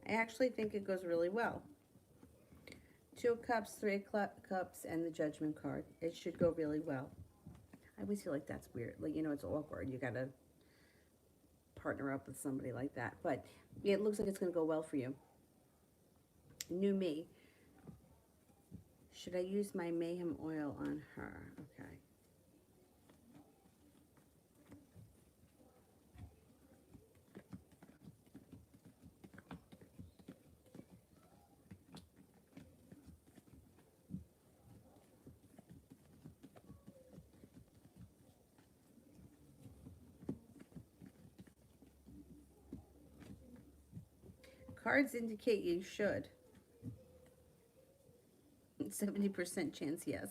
I actually think it goes really well. 2 of Cups, 3 of Cups, and the Judgment card. It should go really well. I always feel like that's weird. Like, you know, it's awkward. You gotta partner up with somebody like that. But yeah, it looks like it's gonna go well for you. New me. Should I use my Mayhem oil on her? Okay. Cards indicate you should. 70% chance, yes.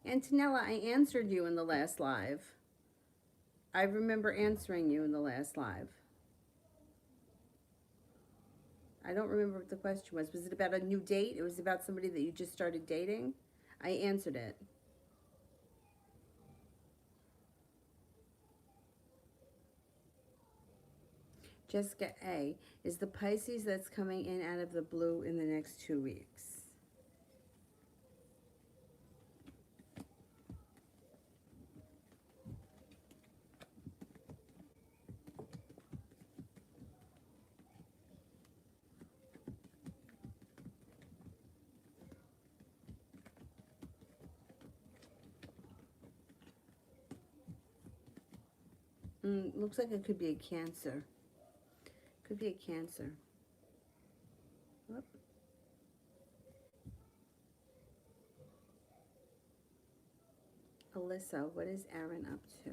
Antonella, I answered you in the last live. I remember answering you in the last live. I don't remember what the question was. Was it about a new date? It was about somebody that you just started dating? I answered it. Jessica A. Is the Pisces that's coming in out of the blue in the next 2 weeks? Looks like it could be a Cancer. Could be a Cancer. Whoop. Alyssa, what is Aaron up to?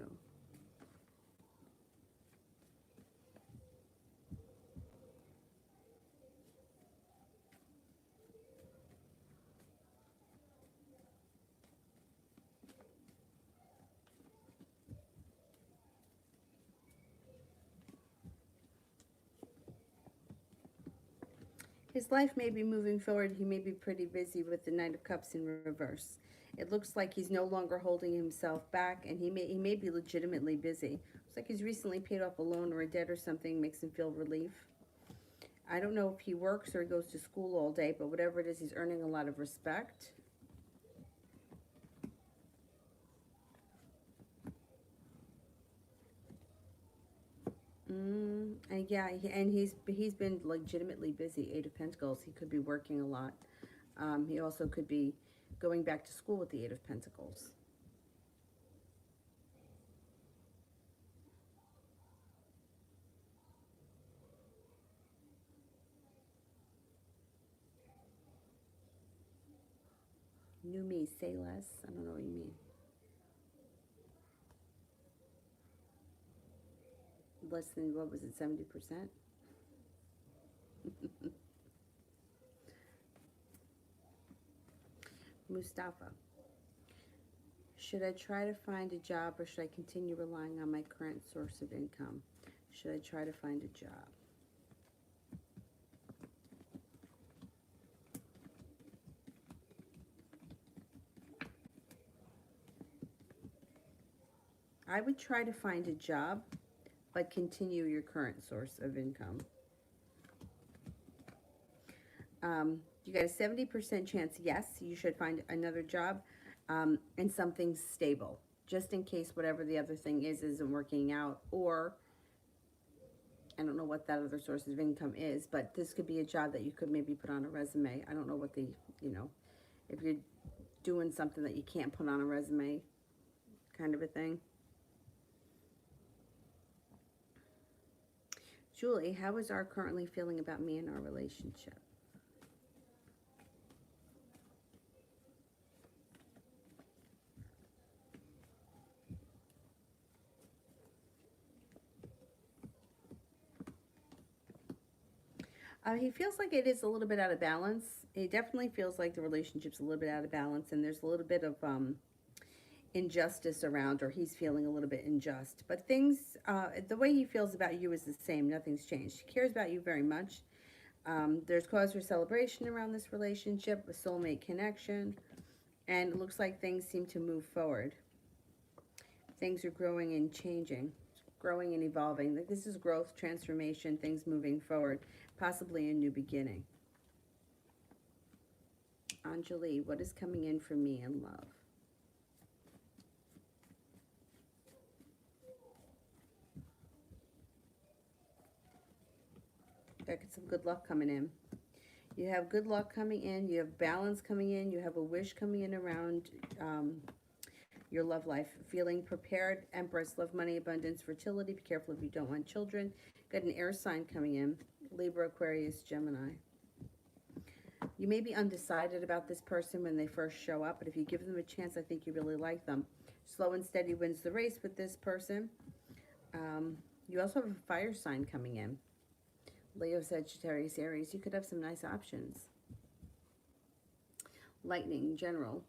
His life may be moving forward. He may be pretty busy with the Knight of Cups in reverse. It looks like he's no longer holding himself back, and he may be legitimately busy. Looks like he's recently paid off a loan or a debt or something, makes him feel relief. I don't know if he works or he goes to school all day, but whatever it is, he's earning a lot of respect. And yeah, and he's been legitimately busy. 8 of Pentacles. He could be working a lot. He also could be going back to school with the 8 of Pentacles. New me, say less. I don't know what you mean. Less than, what was it, 70%? Mustafa. Should I try to find a job or should I continue relying on my current source of income? Should I try to find a job? I would try to find a job, but continue your current source of income. You got a 70% chance, yes, you should find another job, and something stable, just in case whatever the other thing is isn't working out, or I don't know what that other source of income is, but this could be a job that you could maybe put on a resume. I don't know what the, you know, if you're doing something that you can't put on a resume, kind of a thing. Julie, how is our currently feeling about me and our relationship? He feels like it is a little bit out of balance. He definitely feels like the relationship's a little bit out of balance, and there's a little bit of injustice around, or he's feeling a little bit unjust. But things, the way he feels about you is the same. Nothing's changed. He cares about you very much. There's cause for celebration around this relationship, a soulmate connection, and it looks like things seem to move forward. Things are growing and changing, growing and evolving. This is growth, transformation, things moving forward, possibly a new beginning. Anjali, what is coming in for me in love? Got some good luck coming in. You have good luck coming in. You have balance coming in. You have a wish coming in around your love life. Feeling prepared. Empress, love, money, abundance, fertility. Be careful if you don't want children. Got an air sign coming in. Libra, Aquarius, Gemini. You may be undecided about this person when they first show up, but if you give them a chance, I think you really like them. Slow and steady wins the race with this person. You also have a fire sign coming in. Leo, Sagittarius, Aries. You could have some nice options. Lightning, general.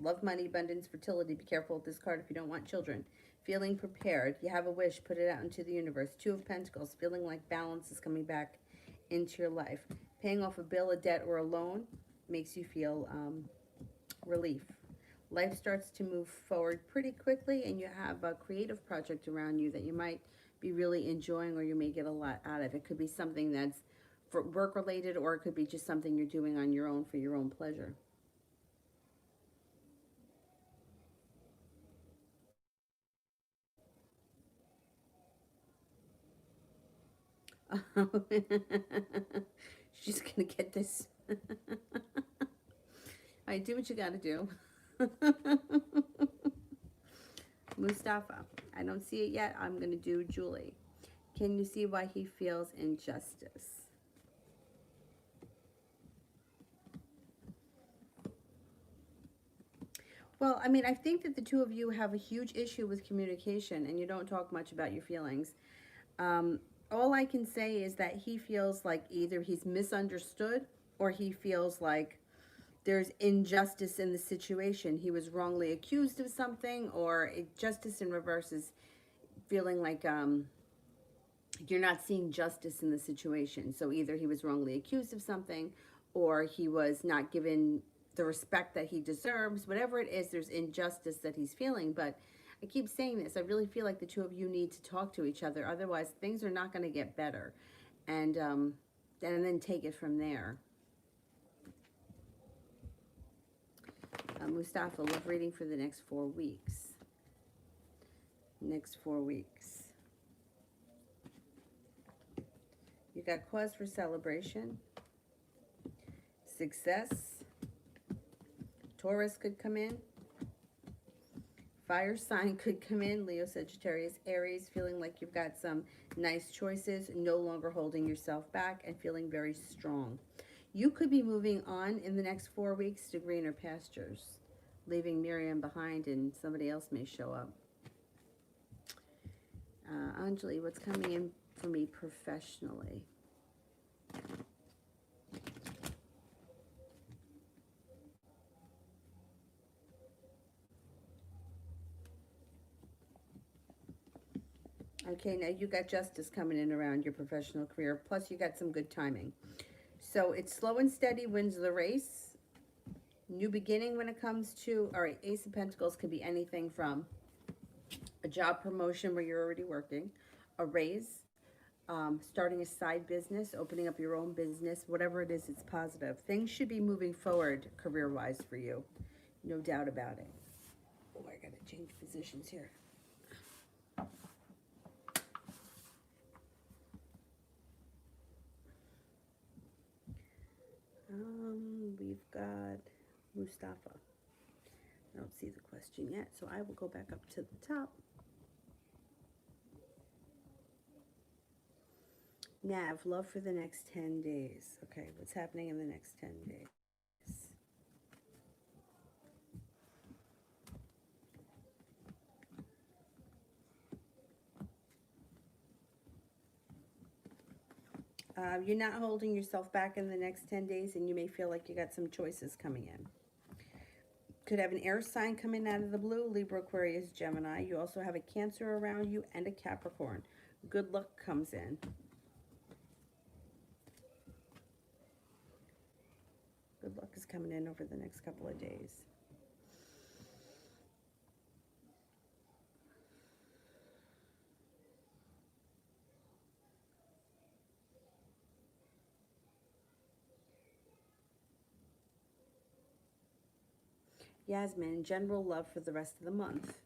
Love, money, abundance, fertility. Be careful with this card if you don't want children. Feeling prepared. You have a wish. Put it out into the universe. Two of Pentacles. Feeling like balance is coming back into your life. Paying off a bill, a debt, or a loan makes you feel relief. Life starts to move forward pretty quickly, and you have a creative project around you that you might be really enjoying, or you may get a lot out of. It could be something that's for work related, or it could be just something you're doing on your own for your own pleasure. She's gonna get this. I do what you gotta do. Mustafa, I don't see it yet. I'm gonna do Julie. Can you see why he feels injustice? Well, I mean, I think that the two of you have a huge issue with communication, and you don't talk much about your feelings. All I can say is that he feels like either he's misunderstood, or he feels like there's injustice in the situation. He was wrongly accused of something, or justice in reverse is feeling like you're not seeing justice in the situation. So either he was wrongly accused of something, or he was not given the respect that he deserves. Whatever it is, there's injustice that he's feeling. But I keep saying this, I really feel like the two of you need to talk to each other. Otherwise, things are not going to get better. And then take it from there. Mustafa, love reading for the next 4 weeks. Next 4 weeks. You got cause for celebration. Success. Taurus could come in. Fire sign could come in. Leo, Sagittarius, Aries. Feeling like you've got some nice choices. No longer holding yourself back and feeling very strong. You could be moving on in the next 4 weeks to greener pastures. Leaving Miriam behind, and somebody else may show up. Anjali, what's coming in for me professionally? Okay, now you got justice coming in around your professional career. Plus, you got some good timing. So it's slow and steady wins the race. New beginning when it comes to, all right, Ace of Pentacles can be anything from a job promotion where you're already working, a raise, starting a side business, opening up your own business, whatever it is, it's positive. Things should be moving forward career wise for you. No doubt about it. Oh, I gotta change positions here. We've got Mustafa. I don't see the question yet, so I will go back up to the top. Nav, love for the next 10 days. Okay, what's happening in the next 10 days? You're not holding yourself back in the next 10 days, and you may feel like you got some choices coming in. Could have an air sign coming out of the blue, Libra, Aquarius, Gemini. You also have a Cancer around you and a Capricorn. Good luck comes in. Good luck is coming in over the next couple of days. Yasmin, general love for the rest of the month.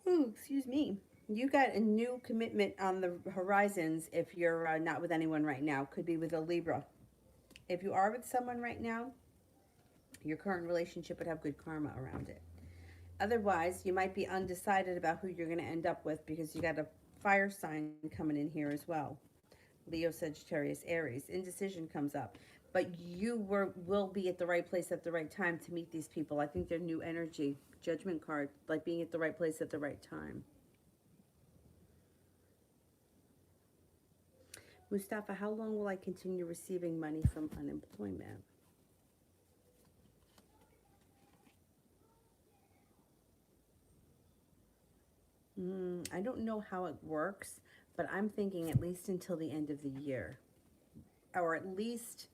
Ooh, excuse me. You got a new commitment on the horizons if you're not with anyone right now. Could be with a Libra. If you are with someone right now, your current relationship would have good karma around it. Otherwise, you might be undecided about who you're going to end up with because you got a fire sign coming in here as well. Leo, Sagittarius, Aries. Indecision comes up. But will be at the right place at the right time to meet these people. I think they're new energy. Judgment card, like being at the right place at the right time. Mustafa, how long will I continue receiving money from unemployment? I don't know how it works, but I'm thinking at least until the end of the year, or at least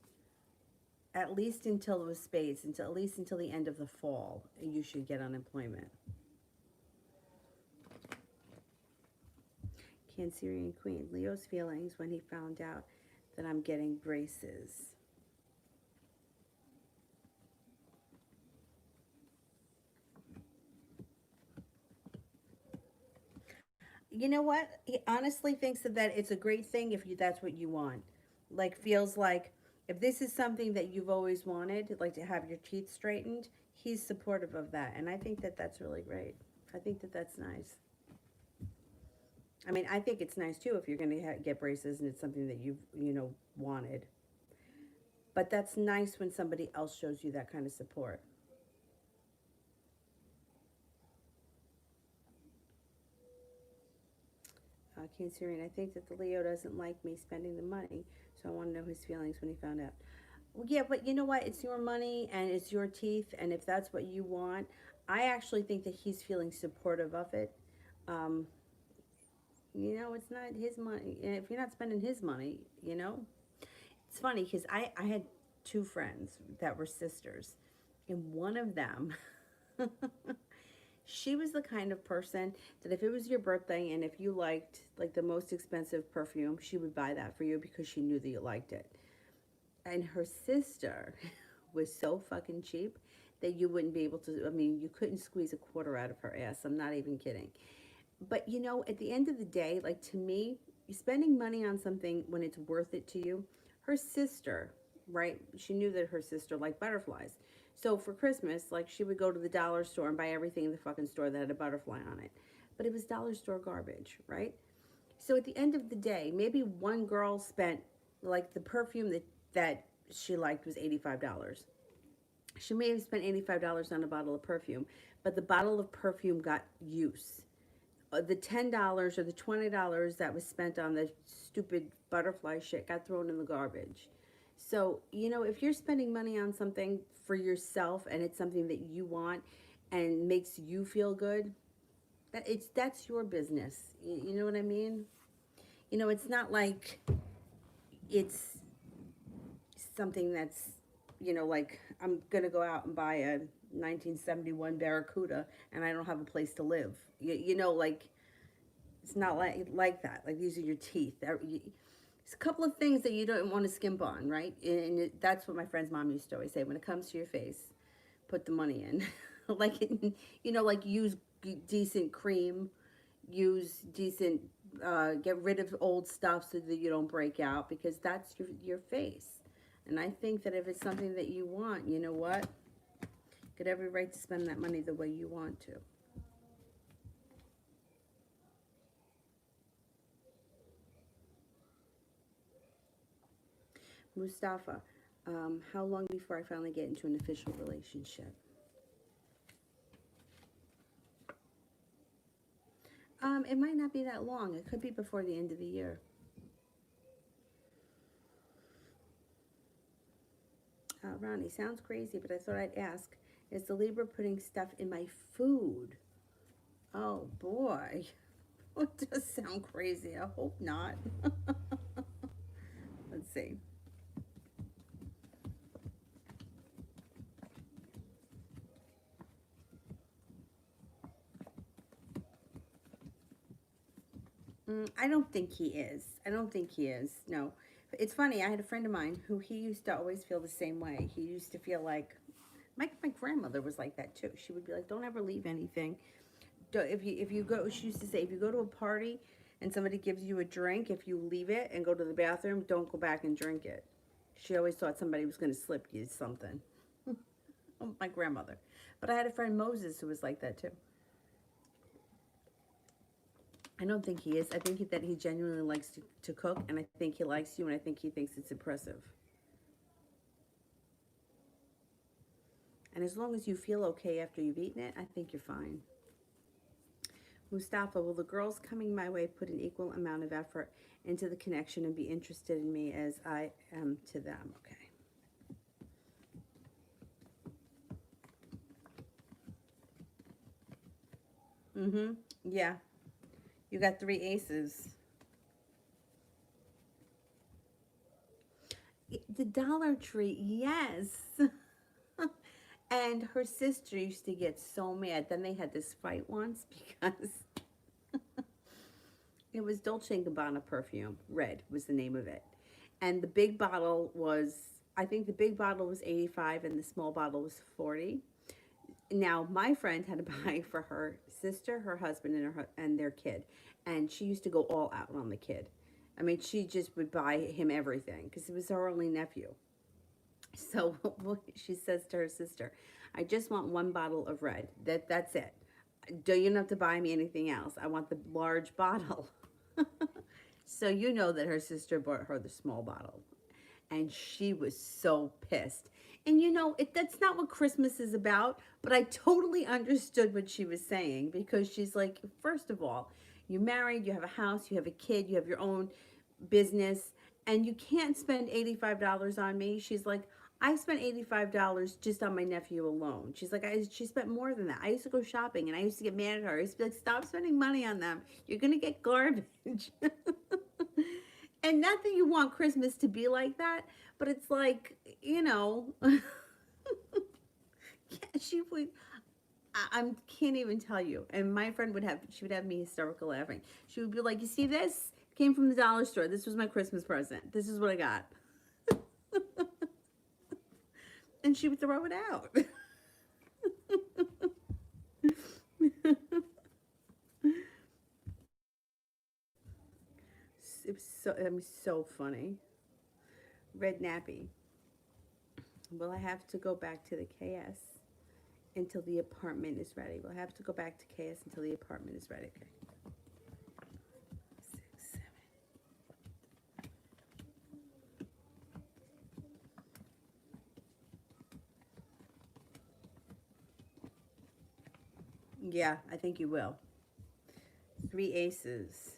until the spades, until at least until the end of the fall, you should get unemployment. Cancerian Queen, Leo's feelings when he found out that I'm getting braces. You know what? He honestly thinks that it's a great thing if that's what you want. Like, feels like if this is something that you've always wanted, like to have your teeth straightened, he's supportive of that. And I think that that's really great. I think that that's nice. I mean, I think it's nice too if you're going to get braces and it's something that you've wanted. But that's nice when somebody else shows you that kind of support. Cancerian, I think that the Leo doesn't like me spending the money, so I want to know his feelings when he found out. Well, yeah, but you know what? It's your money and it's your teeth, and if that's what you want, I actually think that he's feeling supportive of it. Um, it's not his money. If you're not spending his money. It's funny because I had two friends that were sisters, and one of them, she was the kind of person that if it was your birthday and if you liked like the most expensive perfume, she would buy that for you because she knew that you liked it. And her sister was so fucking cheap that you wouldn't be able to, I mean, you couldn't squeeze a quarter out of her ass. I'm not even kidding. But at the end of the day, like to me, spending money on something when it's worth it to you, her sister, right? She knew that her sister liked butterflies. So for Christmas, like she would go to the dollar store and buy everything in the fucking store that had a butterfly on it. But it was dollar store garbage, right? So at the end of the day, maybe one girl spent like the perfume that she liked was $85. She may have spent $85 on a bottle of perfume, but the bottle of perfume got use. the $10 or the $20 that was spent on the stupid butterfly shit got thrown in the garbage. So, if you're spending money on something for yourself and it's something that you want and makes you feel good, that's your business. You know what I mean? It's not like it's something that's, like I'm going to go out and buy a 1971 Barracuda and I don't have a place to live. Like it's not like that. Like these are your teeth. It's a couple of things that you don't want to skimp on, right? And that's what my friend's mom used to always say. When it comes to your face, put the money in. like, like use decent cream, use decent, get rid of old stuff so that you don't break out because that's your face. And I think that if it's something that you want, you know what? You get every right to spend that money the way you want to. Mustafa, how long before I finally get into an official relationship? It might not be that long. It could be before the end of the year. Ronnie, sounds crazy, but I thought I'd ask. Is the Libra putting stuff in my food? Oh boy. It does sound crazy. I hope not. Let's see. I don't think he is. I don't think he is. No. It's funny. I had a friend of mine who he used to always feel the same way. He used to feel like my grandmother was like that too. She would be like, "Don't ever leave anything. If you go," she used to say, "if you go to a party and somebody gives you a drink, if you leave it and go to the bathroom, don't go back and drink it." She always thought somebody was going to slip you something. My grandmother. But I had a friend Moses who was like that too. I don't think he is. I think that he genuinely likes to cook, and I think he likes you, and I think he thinks it's impressive. And as long as you feel okay after you've eaten it, I think you're fine. Mustafa, will the girls coming my way put an equal amount of effort into the connection and be interested in me as I am to them? Okay. Mm-hmm. Yeah. You got 3 aces. The Dollar Tree, yes. And her sister used to get so mad. Then they had this fight once because it was Dolce & Gabbana perfume. Red was the name of it. And the big bottle was, I think the big bottle was 85 and the small bottle was 40. Now, my friend had to buy for her sister, her husband, and their kid. And she used to go all out on the kid. I mean, she just would buy him everything because it was her only nephew. So she says to her sister, "I just want one bottle of red. That's it. You don't have to buy me anything else. I want the large bottle." So that her sister bought her the small bottle, and she was so pissed. And that's not what Christmas is about. But I totally understood what she was saying because she's like, first of all, you're married, you have a house, you have a kid, you have your own business, and you can't spend $85 on me. She's like, I spent $85 just on my nephew alone. She's like, she spent more than that. I used to go shopping and I used to get mad at her. I used to be like, stop spending money on them. You're going to get garbage. And not that you want Christmas to be like that, but it's like, yeah, she would. I can't even tell you. And my friend she would have me hysterical laughing. She would be like, "You see this? Came from the dollar store. This was my Christmas present. This is what I got." And she would throw it out. It was so funny. Red nappy. Well, I have to go back to the KS until the apartment is ready. We'll have to go back to KS until the apartment is ready. Okay. 6, 7. Yeah, I think you will. Three aces.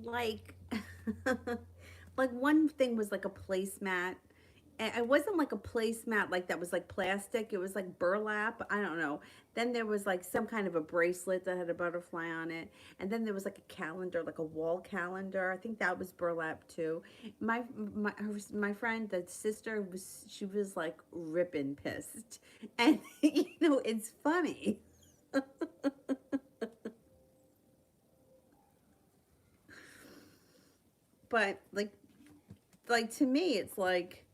Like, like one thing was like a placemat. And it wasn't like a placemat like that was like plastic. It was like burlap. I don't know. Then there was like some kind of a bracelet that had a butterfly on it. And then there was like a calendar, like a wall calendar. I think that was burlap too. My friend, the sister was she was like ripping pissed, and it's funny. But like to me, it's like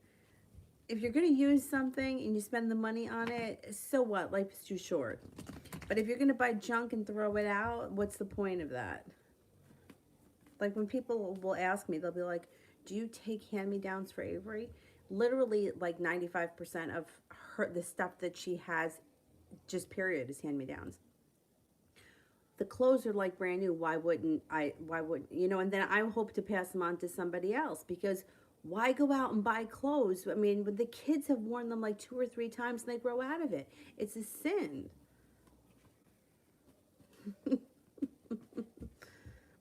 if you're gonna use something and you spend the money on it, so what? Life is too short. But if you're gonna buy junk and throw it out, what's the point of that? Like when people will ask me, they'll be like, "Do you take hand-me-downs for Avery?" Literally, like 95% of the stuff that she has, just period, is hand-me-downs. The clothes are like brand new. Why wouldn't I? Why wouldn't And then I hope to pass them on to somebody else because why go out and buy clothes? I mean, but the kids have worn them like two or three times and they grow out of it. It's a sin.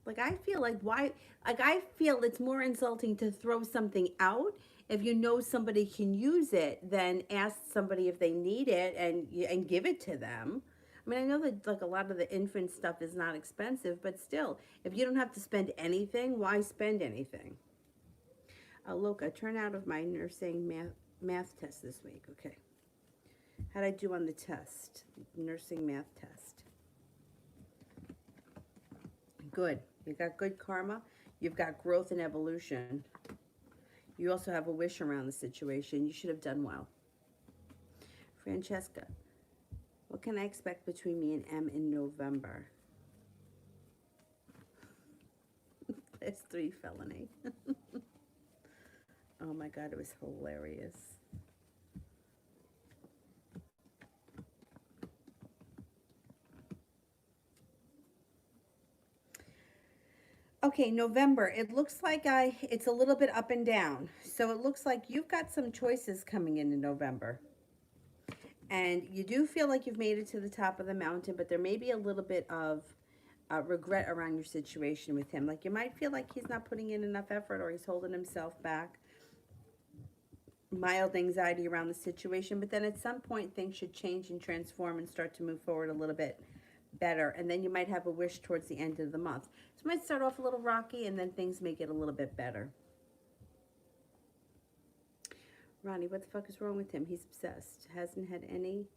Like I feel like why like I feel it's more insulting to throw something out if you know somebody can use it than ask somebody if they need it and give it to them. I mean, I know that like a lot of the infant stuff is not expensive, but still, if you don't have to spend anything, why spend anything? Look, I turned out of my nursing math test this week. Okay. How'd I do on the test? Nursing math test. Good. You got good karma. You've got growth and evolution. You also have a wish around the situation. You should have done well. Francesca, what can I expect between me and M in November? There's 3 felony. Oh my God, it was hilarious. Okay, November. It looks like it's a little bit up and down. So it looks like you've got some choices coming in November. And you do feel like you've made it to the top of the mountain, but there may be a little bit of regret around your situation with him. Like you might feel like he's not putting in enough effort or he's holding himself back. Mild anxiety around the situation, but then at some point things should change and transform and start to move forward a little bit better. And then you might have a wish towards the end of the month. So it might start off a little rocky and then things may get a little bit better. Ronnie, what the fuck is wrong with him? He's obsessed. Hasn't had any.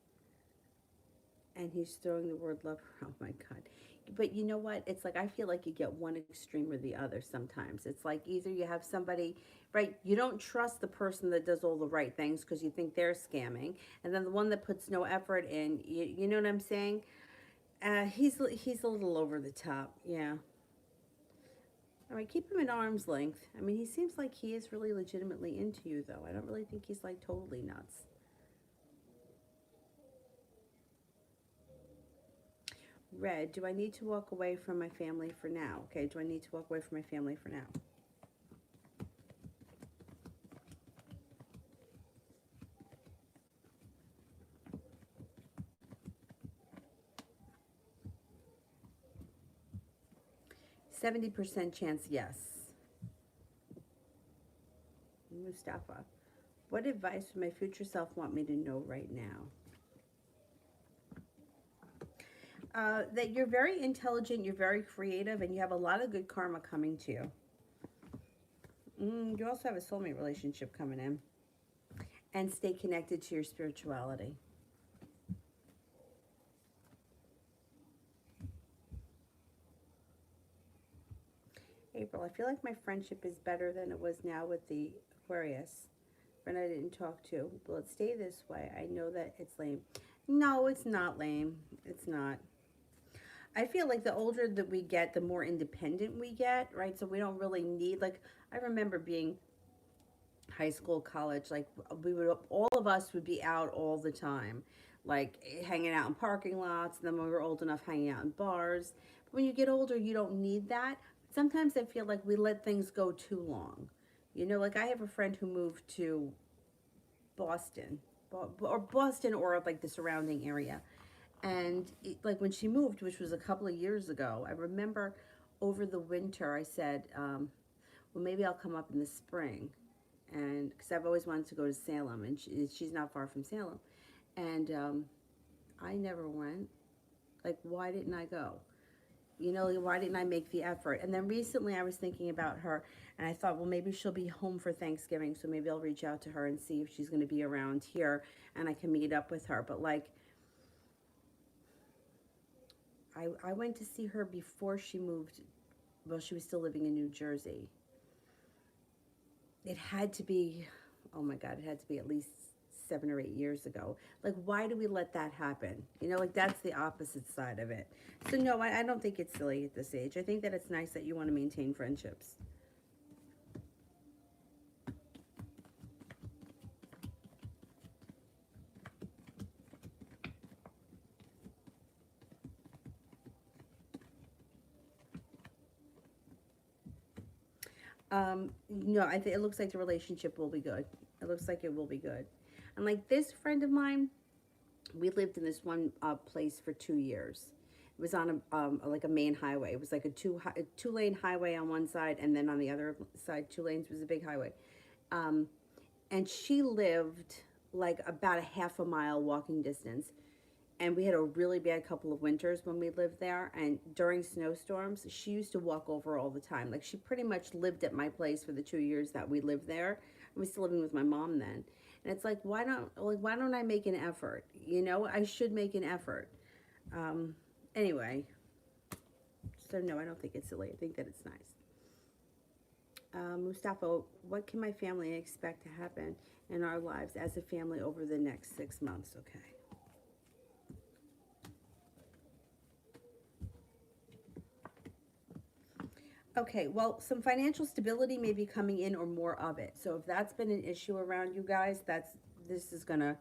And he's throwing the word love. Oh my God. But you know what? It's like I feel like you get one extreme or the other sometimes. It's like either you have somebody, right? You don't trust the person that does all the right things because you think they're scamming. And then the one that puts no effort in, you know what I'm saying? He's a little over the top. Yeah. All right, keep him at arm's length. I mean, he seems like he is really legitimately into you, though. I don't really think he's like totally nuts. Red, do I need to walk away from my family for now? Okay, do I need to walk away from my family for now? 70% chance yes. Mustafa, what advice would my future self want me to know right now? That you're very intelligent, you're very creative, and you have a lot of good karma coming to you. You also have a soulmate relationship coming in. And stay connected to your spirituality. April, I feel like my friendship is better than it was now with the Aquarius friend I didn't talk to. Will it stay this way? I know that it's lame. No, it's not lame. It's not. I feel like the older that we get, the more independent we get, right? So we don't really need, like, I remember being high school, college, like, all of us would be out all the time, like, hanging out in parking lots, and then when we were old enough, hanging out in bars. But when you get older, you don't need that. Sometimes I feel like we let things go too long. Like, I have a friend who moved to Boston, or Boston, or like the surrounding area. And like when she moved, which was a couple of years ago, I remember over the winter I said, well, maybe I'll come up in the spring, and because I've always wanted to go to Salem, and she's not far from Salem, and I never went. Like, why didn't I go? You know, why didn't I make the effort? And then recently I was thinking about her, and I thought, well, maybe she'll be home for Thanksgiving, so maybe I'll reach out to her and see if she's going to be around here and I can meet up with her. But like, I went to see her before she moved. Well, she was still living in New Jersey. It had to be, oh my God, it had to be at least 7 or 8 years ago. Like, why do we let that happen? You know, like that's the opposite side of it. So no, I don't think it's silly at this age. I think that it's nice that you want to maintain friendships. No, I think it looks like the relationship will be good. It looks like it will be good. And like this friend of mine, we lived in this one place for 2 years. It was on like a main highway. It was like a two lane highway on one side, and then on the other side, 2 lanes was a big highway. Um, and she lived like about a half a mile walking distance. And we had a really bad couple of winters when we lived there, and during snowstorms she used to walk over all the time. Like, she pretty much lived at my place for the 2 years that we lived there. I was still living with my mom then, and it's like, why don't I make an effort? You know, I should make an effort. um anyway, so no, I don't think it's silly. I think that it's nice. Mustafa, what can my family expect to happen in our lives as a family over the next 6 months? Okay. Okay, well, some financial stability may be coming in, or more of it. So if that's been an issue around you guys, this is gonna,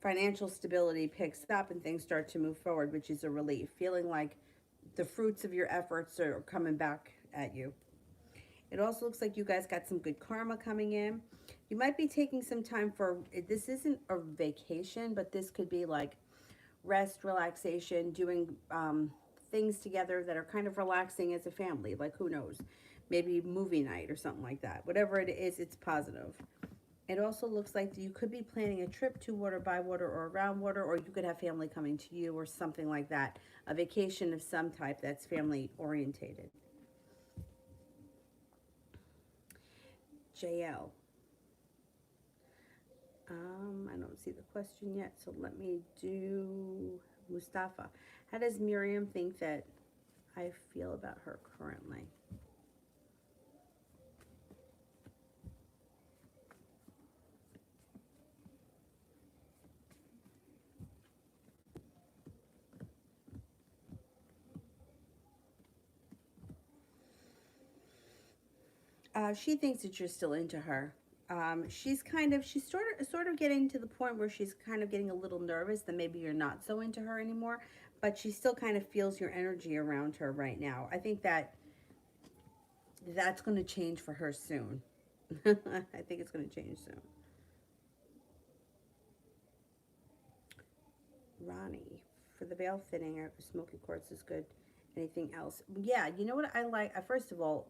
financial stability picks up and things start to move forward, which is a relief. Feeling like the fruits of your efforts are coming back at you. It also looks like you guys got some good karma coming in. You might be taking some time for, this isn't a vacation, but this could be like rest, relaxation, doing things together that are kind of relaxing as a family. Like, who knows? Maybe movie night or something like that. Whatever it is, it's positive. It also looks like you could be planning a trip to water, by water, or around water, or you could have family coming to you or something like that. A vacation of some type that's family orientated. JL. I don't see the question yet, so let me do Mustafa. How does Miriam think that I feel about her currently? She thinks that you're still into her. She's sort of getting to the point where she's kind of getting a little nervous that maybe you're not so into her anymore, but she still kind of feels your energy around her right now. I think that that's going to change for her soon. I think it's going to change soon. Ronnie, for the veil thinning, smoky quartz is good. Anything else? Yeah, you know what I like? First of all,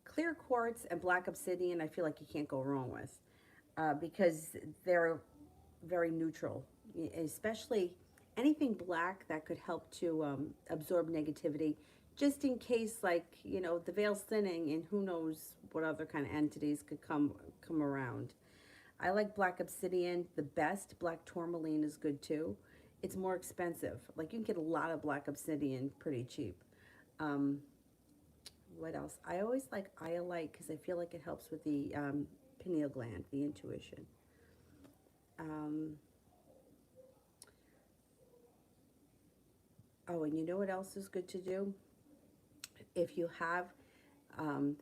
clear quartz and black obsidian, I feel like you can't go wrong with, because they're very neutral, especially anything black that could help to absorb negativity, just in case, like, the veil's thinning and who knows what other kind of entities could come around. I like black obsidian the best. Black tourmaline is good too. It's more expensive. Like, you can get a lot of black obsidian pretty cheap. Um, what else? I always like iolite because I feel like it helps with the pineal gland, the intuition. Um, oh, and you know what else is good to do? If you have um,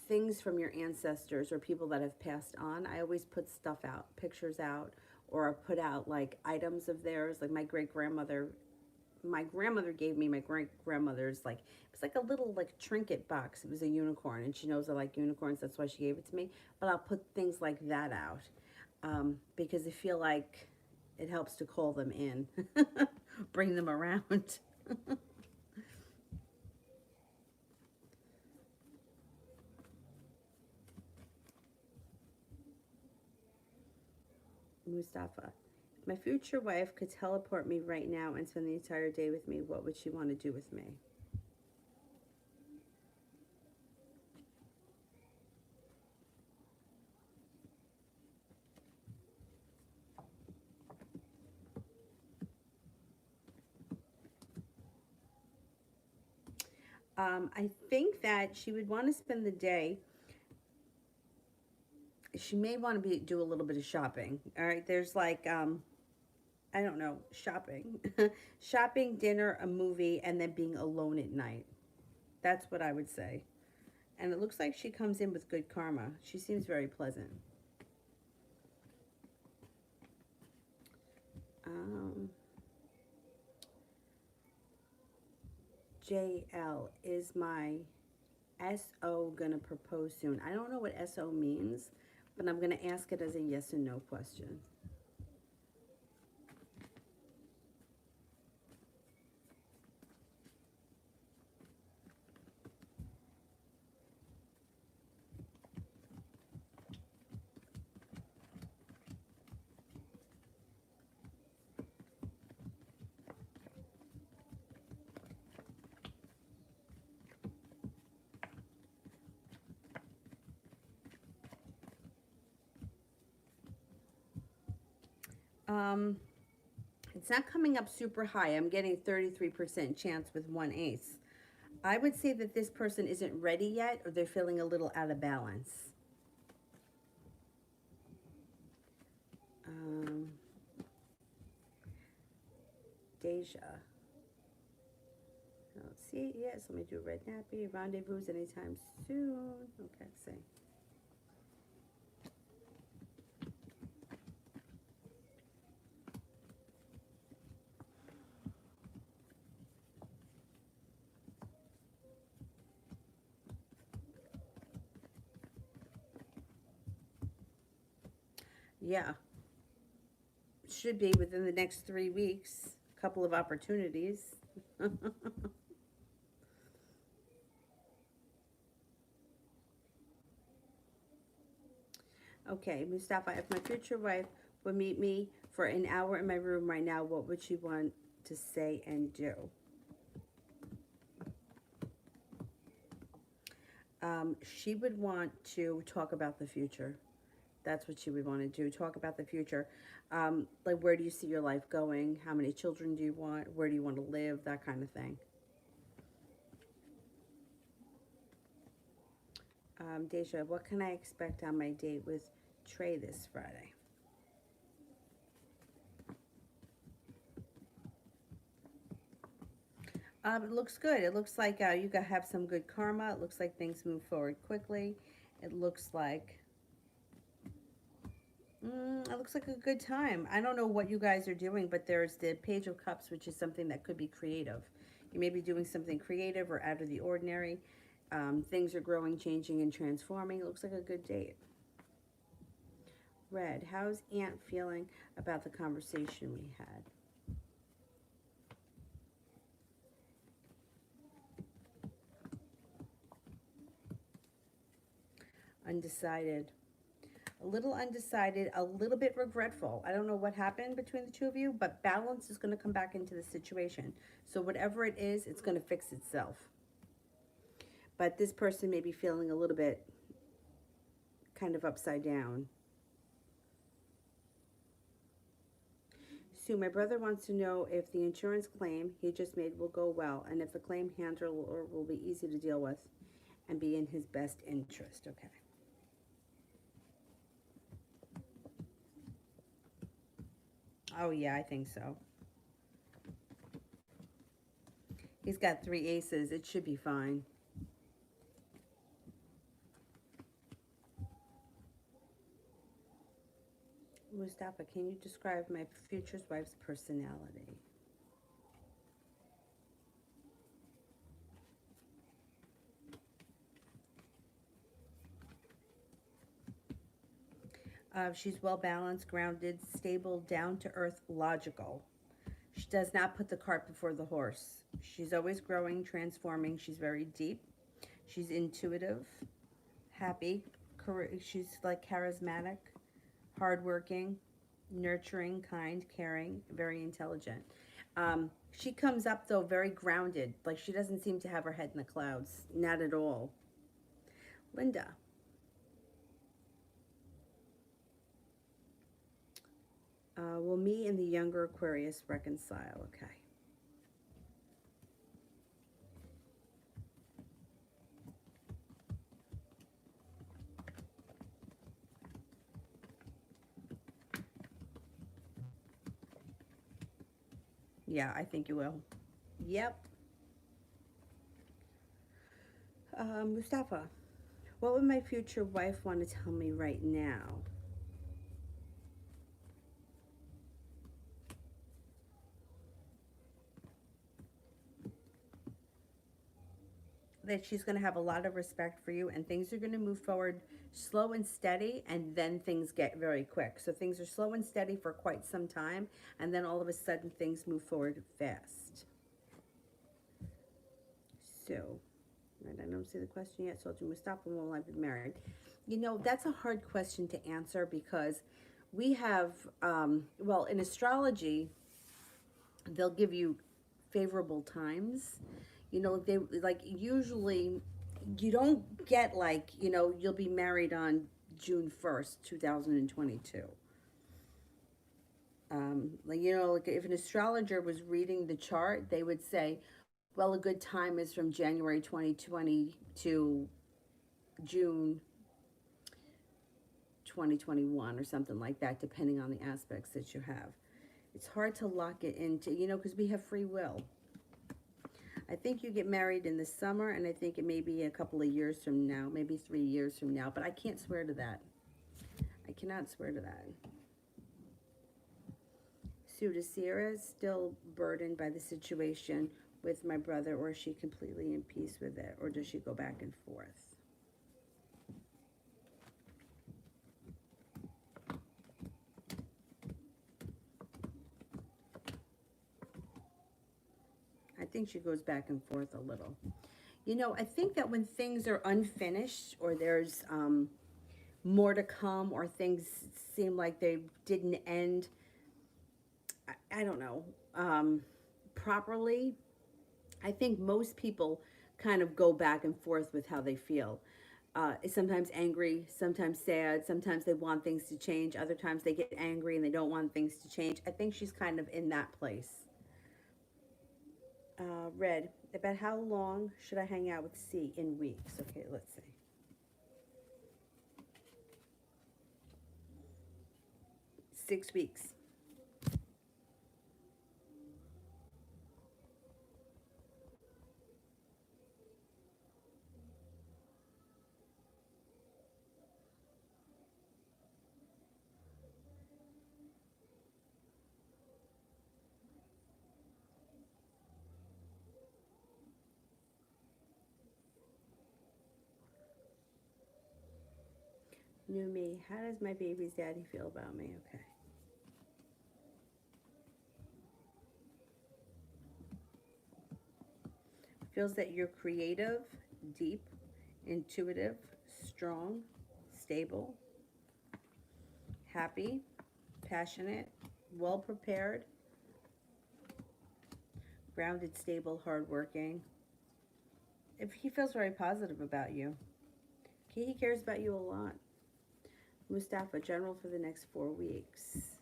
things from your ancestors or people that have passed on, I always put stuff out, pictures out, or put out like items of theirs. Like my grandmother gave me my great grandmother's, like, it was like a little like trinket box. It was a unicorn, and she knows I like unicorns. That's why she gave it to me. But I'll put things like that out. because I feel like it helps to call them in, bring them around. Mustafa. If my future wife could teleport me right now and spend the entire day with me, what would she want to do with me? I think that she would want to spend the day. She may want to do a little bit of shopping. All right, there's like I don't know, shopping, shopping, dinner, a movie, and then being alone at night. That's what I would say. And it looks like she comes in with good karma. She seems very pleasant. Um, JL, is my SO gonna propose soon? I don't know what SO means, but I'm gonna ask it as a yes or no question. Um, it's not coming up super high. I'm getting 33% chance with one ace. I would say that this person isn't ready yet, or they're feeling a little out of balance. Um, Deja. Let's see. Yes, let me do red nappy. Rendezvous anytime soon. Okay, say. Yeah, should be within the next 3 weeks. A couple of opportunities. Okay, Mustafa, if my future wife would meet me for an hour in my room right now, what would she want to say and do? She would want to talk about the future. That's what she would want to do. Talk about the future. Like, where do you see your life going? How many children do you want? Where do you want to live? That kind of thing. Deja, what can I expect on my date with Trey this Friday? It looks good. It looks like you got have some good karma. It looks like things move forward quickly. It looks like it looks like a good time. I don't know what you guys are doing, but there's the Page of Cups, which is something that could be creative. You may be doing something creative or out of the ordinary. Things are growing, changing, and transforming. It looks like a good date. Red, how's Aunt feeling about the conversation we had? Undecided. A little undecided, a little bit regretful. I don't know what happened between the two of you, but balance is going to come back into the situation. So whatever it is, it's going to fix itself. But this person may be feeling a little bit kind of upside down. Sue, my brother wants to know if the insurance claim he just made will go well and if the claim handler will be easy to deal with and be in his best interest. Okay. Oh, yeah, I think so. He's got 3 aces. It should be fine. Mustafa, can you describe my future wife's personality? She's well balanced, grounded, stable, down to earth, logical. She does not put the cart before the horse. She's always growing, transforming. She's very deep. She's intuitive, happy. She's like charismatic, hardworking, nurturing, kind, caring, very intelligent. She comes up though very grounded. Like she doesn't seem to have her head in the clouds. Not at all. Linda. Will me and the younger Aquarius reconcile? Okay. Yeah, I think you will. Yep. Mustafa, what would my future wife want to tell me right now? That she's going to have a lot of respect for you and things are going to move forward slow and steady, and then things get very quick. So things are slow and steady for quite some time, and then all of a sudden things move forward fast. So, right, I don't see the question yet, so I'll do Mustafa, when will I be married? You know, that's a hard question to answer because we have, well, in astrology, they'll give you favorable times. You know, they like usually you don't get like, you know, you'll be married on June 1st, 2022. Like, you know, like if an astrologer was reading the chart, they would say, well, a good time is from January 2020 to June 2021 or something like that, depending on the aspects that you have. It's hard to lock it into, you know, because we have free will. I think you get married in the summer, and I think it may be a couple of years from now, maybe 3 years from now, but I can't swear to that. I cannot swear to that. Sue, does Sierra still burdened by the situation with my brother, or is she completely in peace with it, or does she go back and forth? I think she goes back and forth a little. You know, I think that when things are unfinished or there's more to come or things seem like they didn't end, I don't know, properly, I think most people kind of go back and forth with how they feel. Sometimes angry, sometimes sad, sometimes they want things to change, other times they get angry and they don't want things to change. I think she's kind of in that place. Red, about how long should I hang out with C in weeks? Okay, let's see. 6 weeks. New me. How does my baby's daddy feel about me? Okay. Feels that you're creative, deep, intuitive, strong, stable, happy, passionate, well prepared, grounded, stable, hardworking. If he feels very positive about you, he cares about you a lot. Mustafa, general for the next 4 weeks.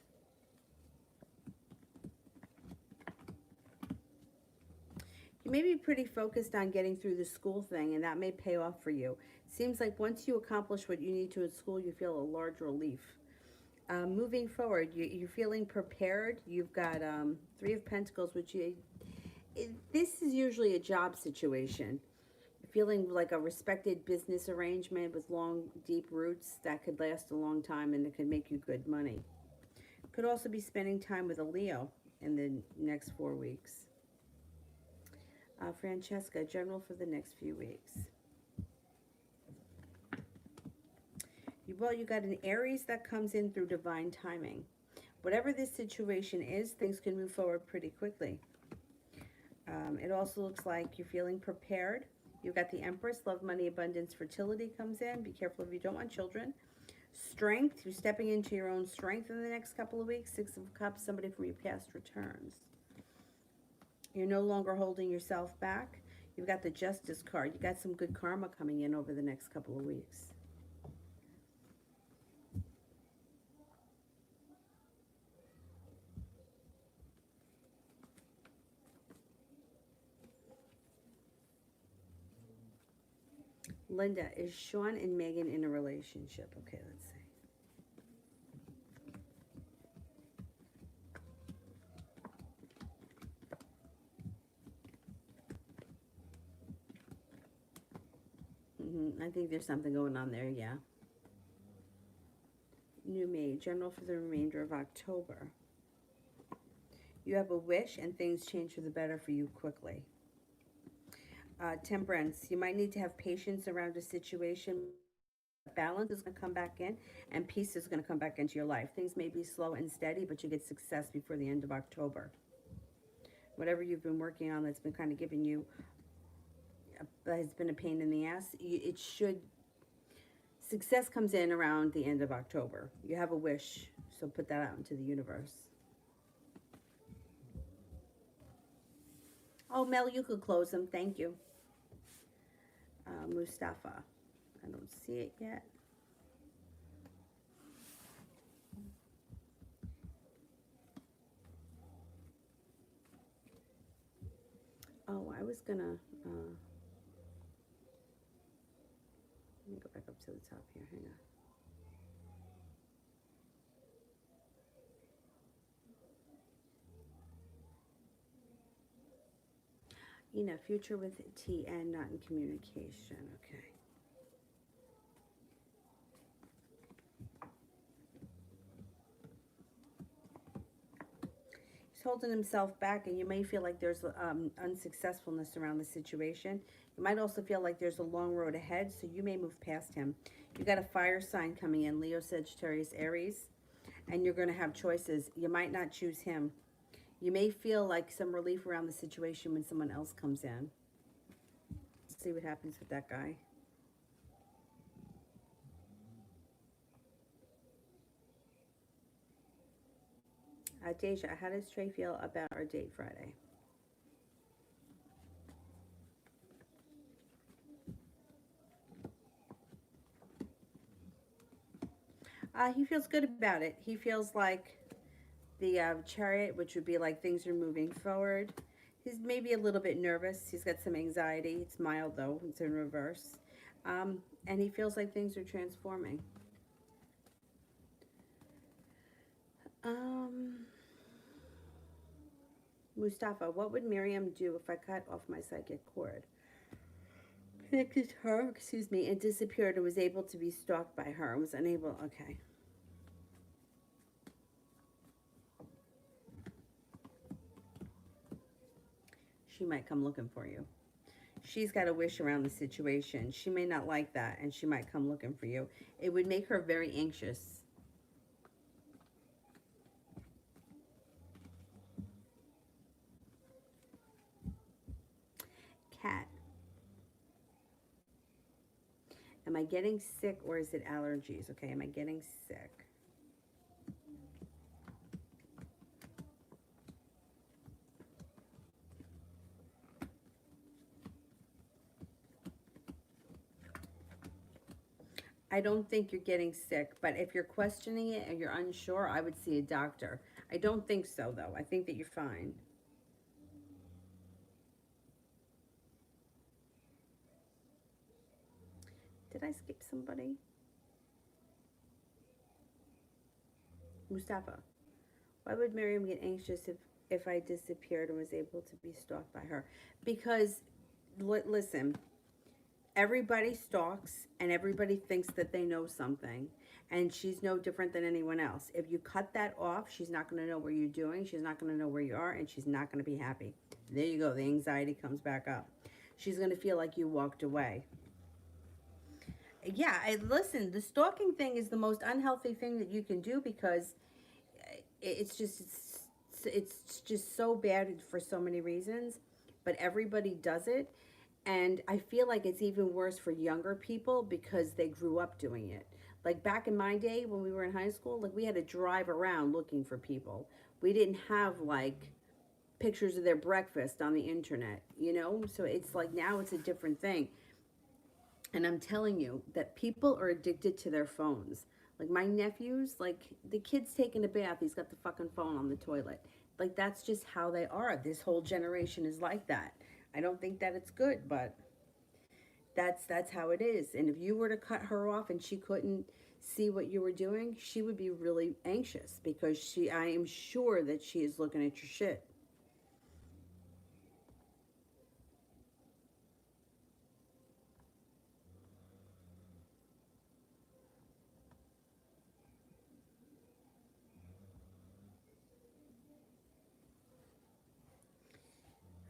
You may be pretty focused on getting through the school thing, and that may pay off for you. Seems like once you accomplish what you need to at school, you feel a large relief. Moving forward, you're feeling prepared. You've got Three of Pentacles, which this is usually a job situation. Feeling like a respected business arrangement with long, deep roots that could last a long time and it could make you good money. Could also be spending time with a Leo in the next 4 weeks. Francesca, general for the next few weeks. Well, you got an Aries that comes in through divine timing. Whatever this situation is, things can move forward pretty quickly. It also looks like you're feeling prepared. You've got the Empress, love, money, abundance, fertility comes in. Be careful if you don't want children. Strength, you're stepping into your own strength in the next couple of weeks. Six of Cups, somebody from your past returns. You're no longer holding yourself back. You've got the Justice card. You got some good karma coming in over the next couple of weeks. Linda, is Sean and Megan in a relationship? Okay, let's see. I think there's something going on there, yeah. New Maid, general for the remainder of October. You have a wish and things change for the better for you quickly. Temperance, you might need to have patience around a situation. Balance is going to come back in and peace is going to come back into your life. Things may be slow and steady, but you get success before the end of October. Whatever you've been working on that's been kind of giving you, that has been a pain in the ass, success comes in around the end of October. You have a wish, so put that out into the universe. Oh, Mel, you could close them. Thank you. Mustafa. I don't see it yet. Oh, I was gonna, let me go back up to the top here, hang on. Future with TN, not in communication, okay. He's holding himself back, and you may feel like there's unsuccessfulness around the situation. You might also feel like there's a long road ahead, so you may move past him. You got a fire sign coming in, Leo, Sagittarius, Aries, and you're going to have choices. You might not choose him. You may feel like some relief around the situation when someone else comes in. Let's see what happens with that guy. Deja, how does Trey feel about our date Friday? He feels good about it. He feels like the Chariot, which would be like things are moving forward. He's maybe a little bit nervous. He's got some anxiety. It's mild though. It's in reverse. And he feels like things are transforming. Mustafa, what would Miriam do if I cut off my psychic cord? Connected her, excuse me, and disappeared and was able to be stalked by her and was unable, okay. She might come looking for you. She's got a wish around the situation. She may not like that, and she might come looking for you. It would make her very anxious. Cat. Am I getting sick or is it allergies? Okay, am I getting sick? I don't think you're getting sick, but if you're questioning it and you're unsure, I would see a doctor. I don't think so, though. I think that you're fine. Did I skip somebody? Mustafa. Why would Miriam get anxious if I disappeared and was able to be stalked by her? Because, listen, everybody stalks and everybody thinks that they know something, and she's no different than anyone else. If you cut that off, she's not going to know what you're doing, she's not going to know where you are, and she's not going to be happy. There you go, the anxiety comes back up. She's going to feel like you walked away. Yeah, listen, the stalking thing is the most unhealthy thing that you can do because it's just it's just so bad for so many reasons, but everybody does it. And I feel like it's even worse for younger people because they grew up doing it. Like back in my day when we were in high school, like we had to drive around looking for people. We didn't have like pictures of their breakfast on the internet, you know? So it's like now it's a different thing. And I'm telling you that people are addicted to their phones. Like my nephews, like the kid's taking a bath, he's got the fucking phone on the toilet. Like that's just how they are. This whole generation is like that. I don't think that it's good, but that's how it is. And if you were to cut her off and she couldn't see what you were doing, she would be really anxious because I am sure that she is looking at your shit.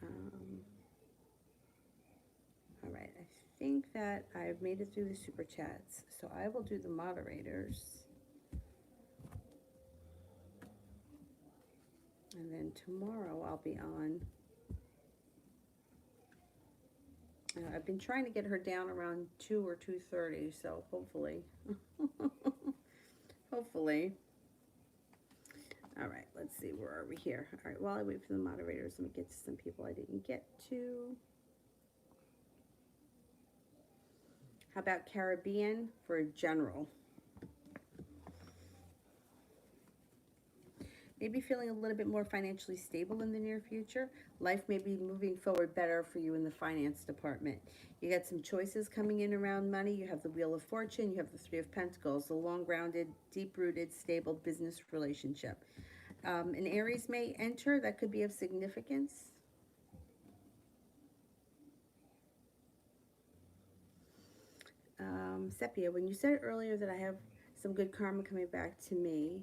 Um, all right, I think that I've made it through the super chats, so I will do the moderators. And then tomorrow I'll be on. I've been trying to get her down around 2 or 2:30, so hopefully. Hopefully. All right, let's see, where are we here? All right, while I wait for the moderators, let me get to some people I didn't get to. How about Caribbean for general? Maybe feeling a little bit more financially stable in the near future. Life may be moving forward better for you in the finance department. You got some choices coming in around money. You have the Wheel of Fortune, you have the Three of Pentacles, a long-grounded, deep-rooted, stable business relationship. An Aries may enter that could be of significance. Sepia, when you said earlier that I have some good karma coming back to me,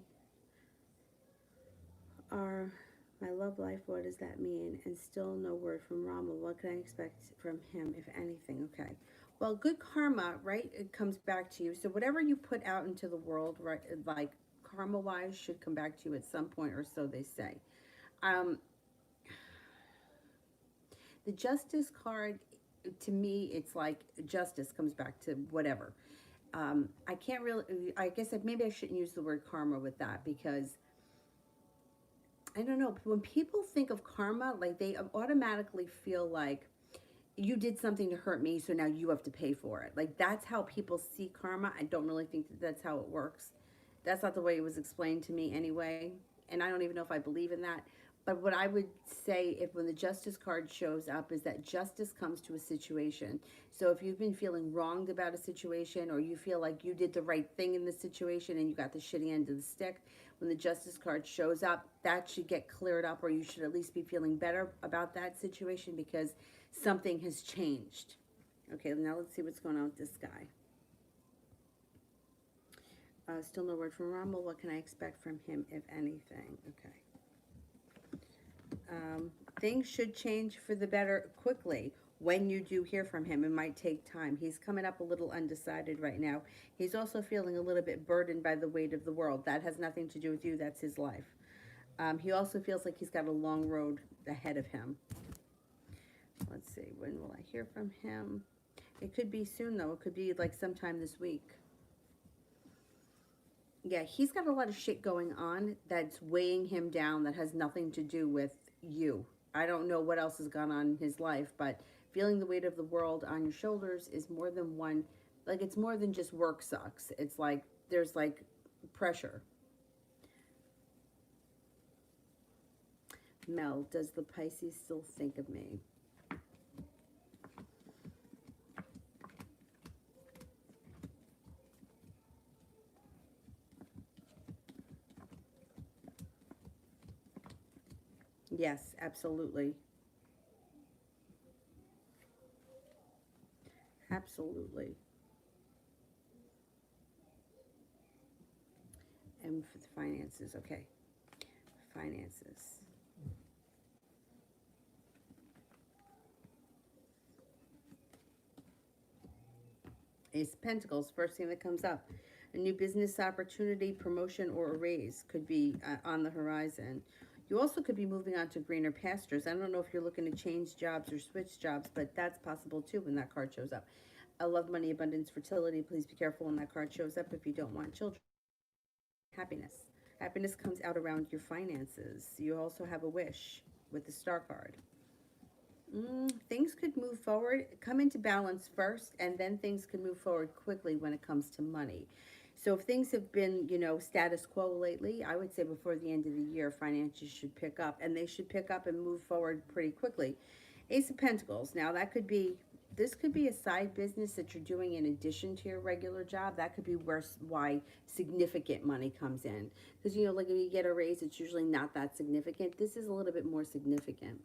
are my love life, what does that mean? And still no word from Rama. What can I expect from him, if anything? Okay. Well, good karma, right? It comes back to you. So whatever you put out into the world, right, like karma-wise, should come back to you at some point, or so they say. Um, the Justice card, to me, it's like justice comes back to whatever. I can't really. I guess maybe I shouldn't use the word karma with that because I don't know. When people think of karma, like they automatically feel like you did something to hurt me, so now you have to pay for it. Like that's how people see karma. I don't really think that that's how it works. That's not the way it was explained to me anyway. And I don't even know if I believe in that. But what I would say if when the justice card shows up is that justice comes to a situation. So if you've been feeling wronged about a situation or you feel like you did the right thing in the situation and you got the shitty end of the stick, when the justice card shows up, that should get cleared up, or you should at least be feeling better about that situation because something has changed. Okay, now let's see what's going on with this guy. Still no word from Rumble. What can I expect from him, if anything? Okay. Things should change for the better quickly. When you do hear from him, it might take time. He's coming up a little undecided right now. He's also feeling a little bit burdened by the weight of the world. That has nothing to do with you. That's his life. He also feels like he's got a long road ahead of him. Let's see. When will I hear from him? It could be soon, though. It could be like sometime this week. Yeah, he's got a lot of shit going on that's weighing him down that has nothing to do with you. I don't know what else has gone on in his life, but feeling the weight of the world on your shoulders is more than one. Like, it's more than just work sucks. It's like there's like pressure. Mel, does the Pisces still think of me? Yes, absolutely. Absolutely. And for the finances, okay. Finances. Ace of Pentacles, first thing that comes up. A new business opportunity, promotion, or a raise could be on the horizon. You also could be moving on to greener pastures. I don't know if you're looking to change jobs or switch jobs, but that's possible too when that card shows up. I love money, abundance, fertility. Please be careful when that card shows up if you don't want children. Happiness. Happiness comes out around your finances. You also have a wish with the star card. Things could move forward, come into balance first, and then things could move forward quickly when it comes to money. So if things have been, status quo lately, I would say before the end of the year, finances should pick up, and they should pick up and move forward pretty quickly. Ace of Pentacles. Now this could be a side business that you're doing in addition to your regular job. That could be why significant money comes in. Because, like if you get a raise, it's usually not that significant. This is a little bit more significant.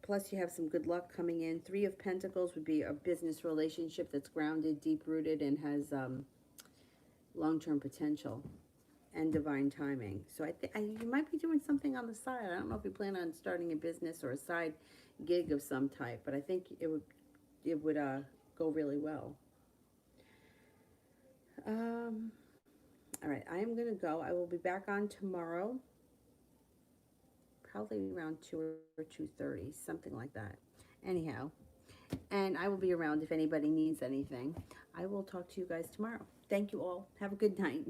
Plus, you have some good luck coming in. Three of Pentacles would be a business relationship that's grounded, deep-rooted, and has long-term potential and divine timing. So you might be doing something on the side. I don't know if you plan on starting a business or a side gig of some type, but I think it would go really well. All right, I am going to go. I will be back on tomorrow. Probably around 2 or 2:30, something like that. Anyhow, and I will be around if anybody needs anything. I will talk to you guys tomorrow. Thank you all. Have a good night.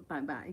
Bye-bye.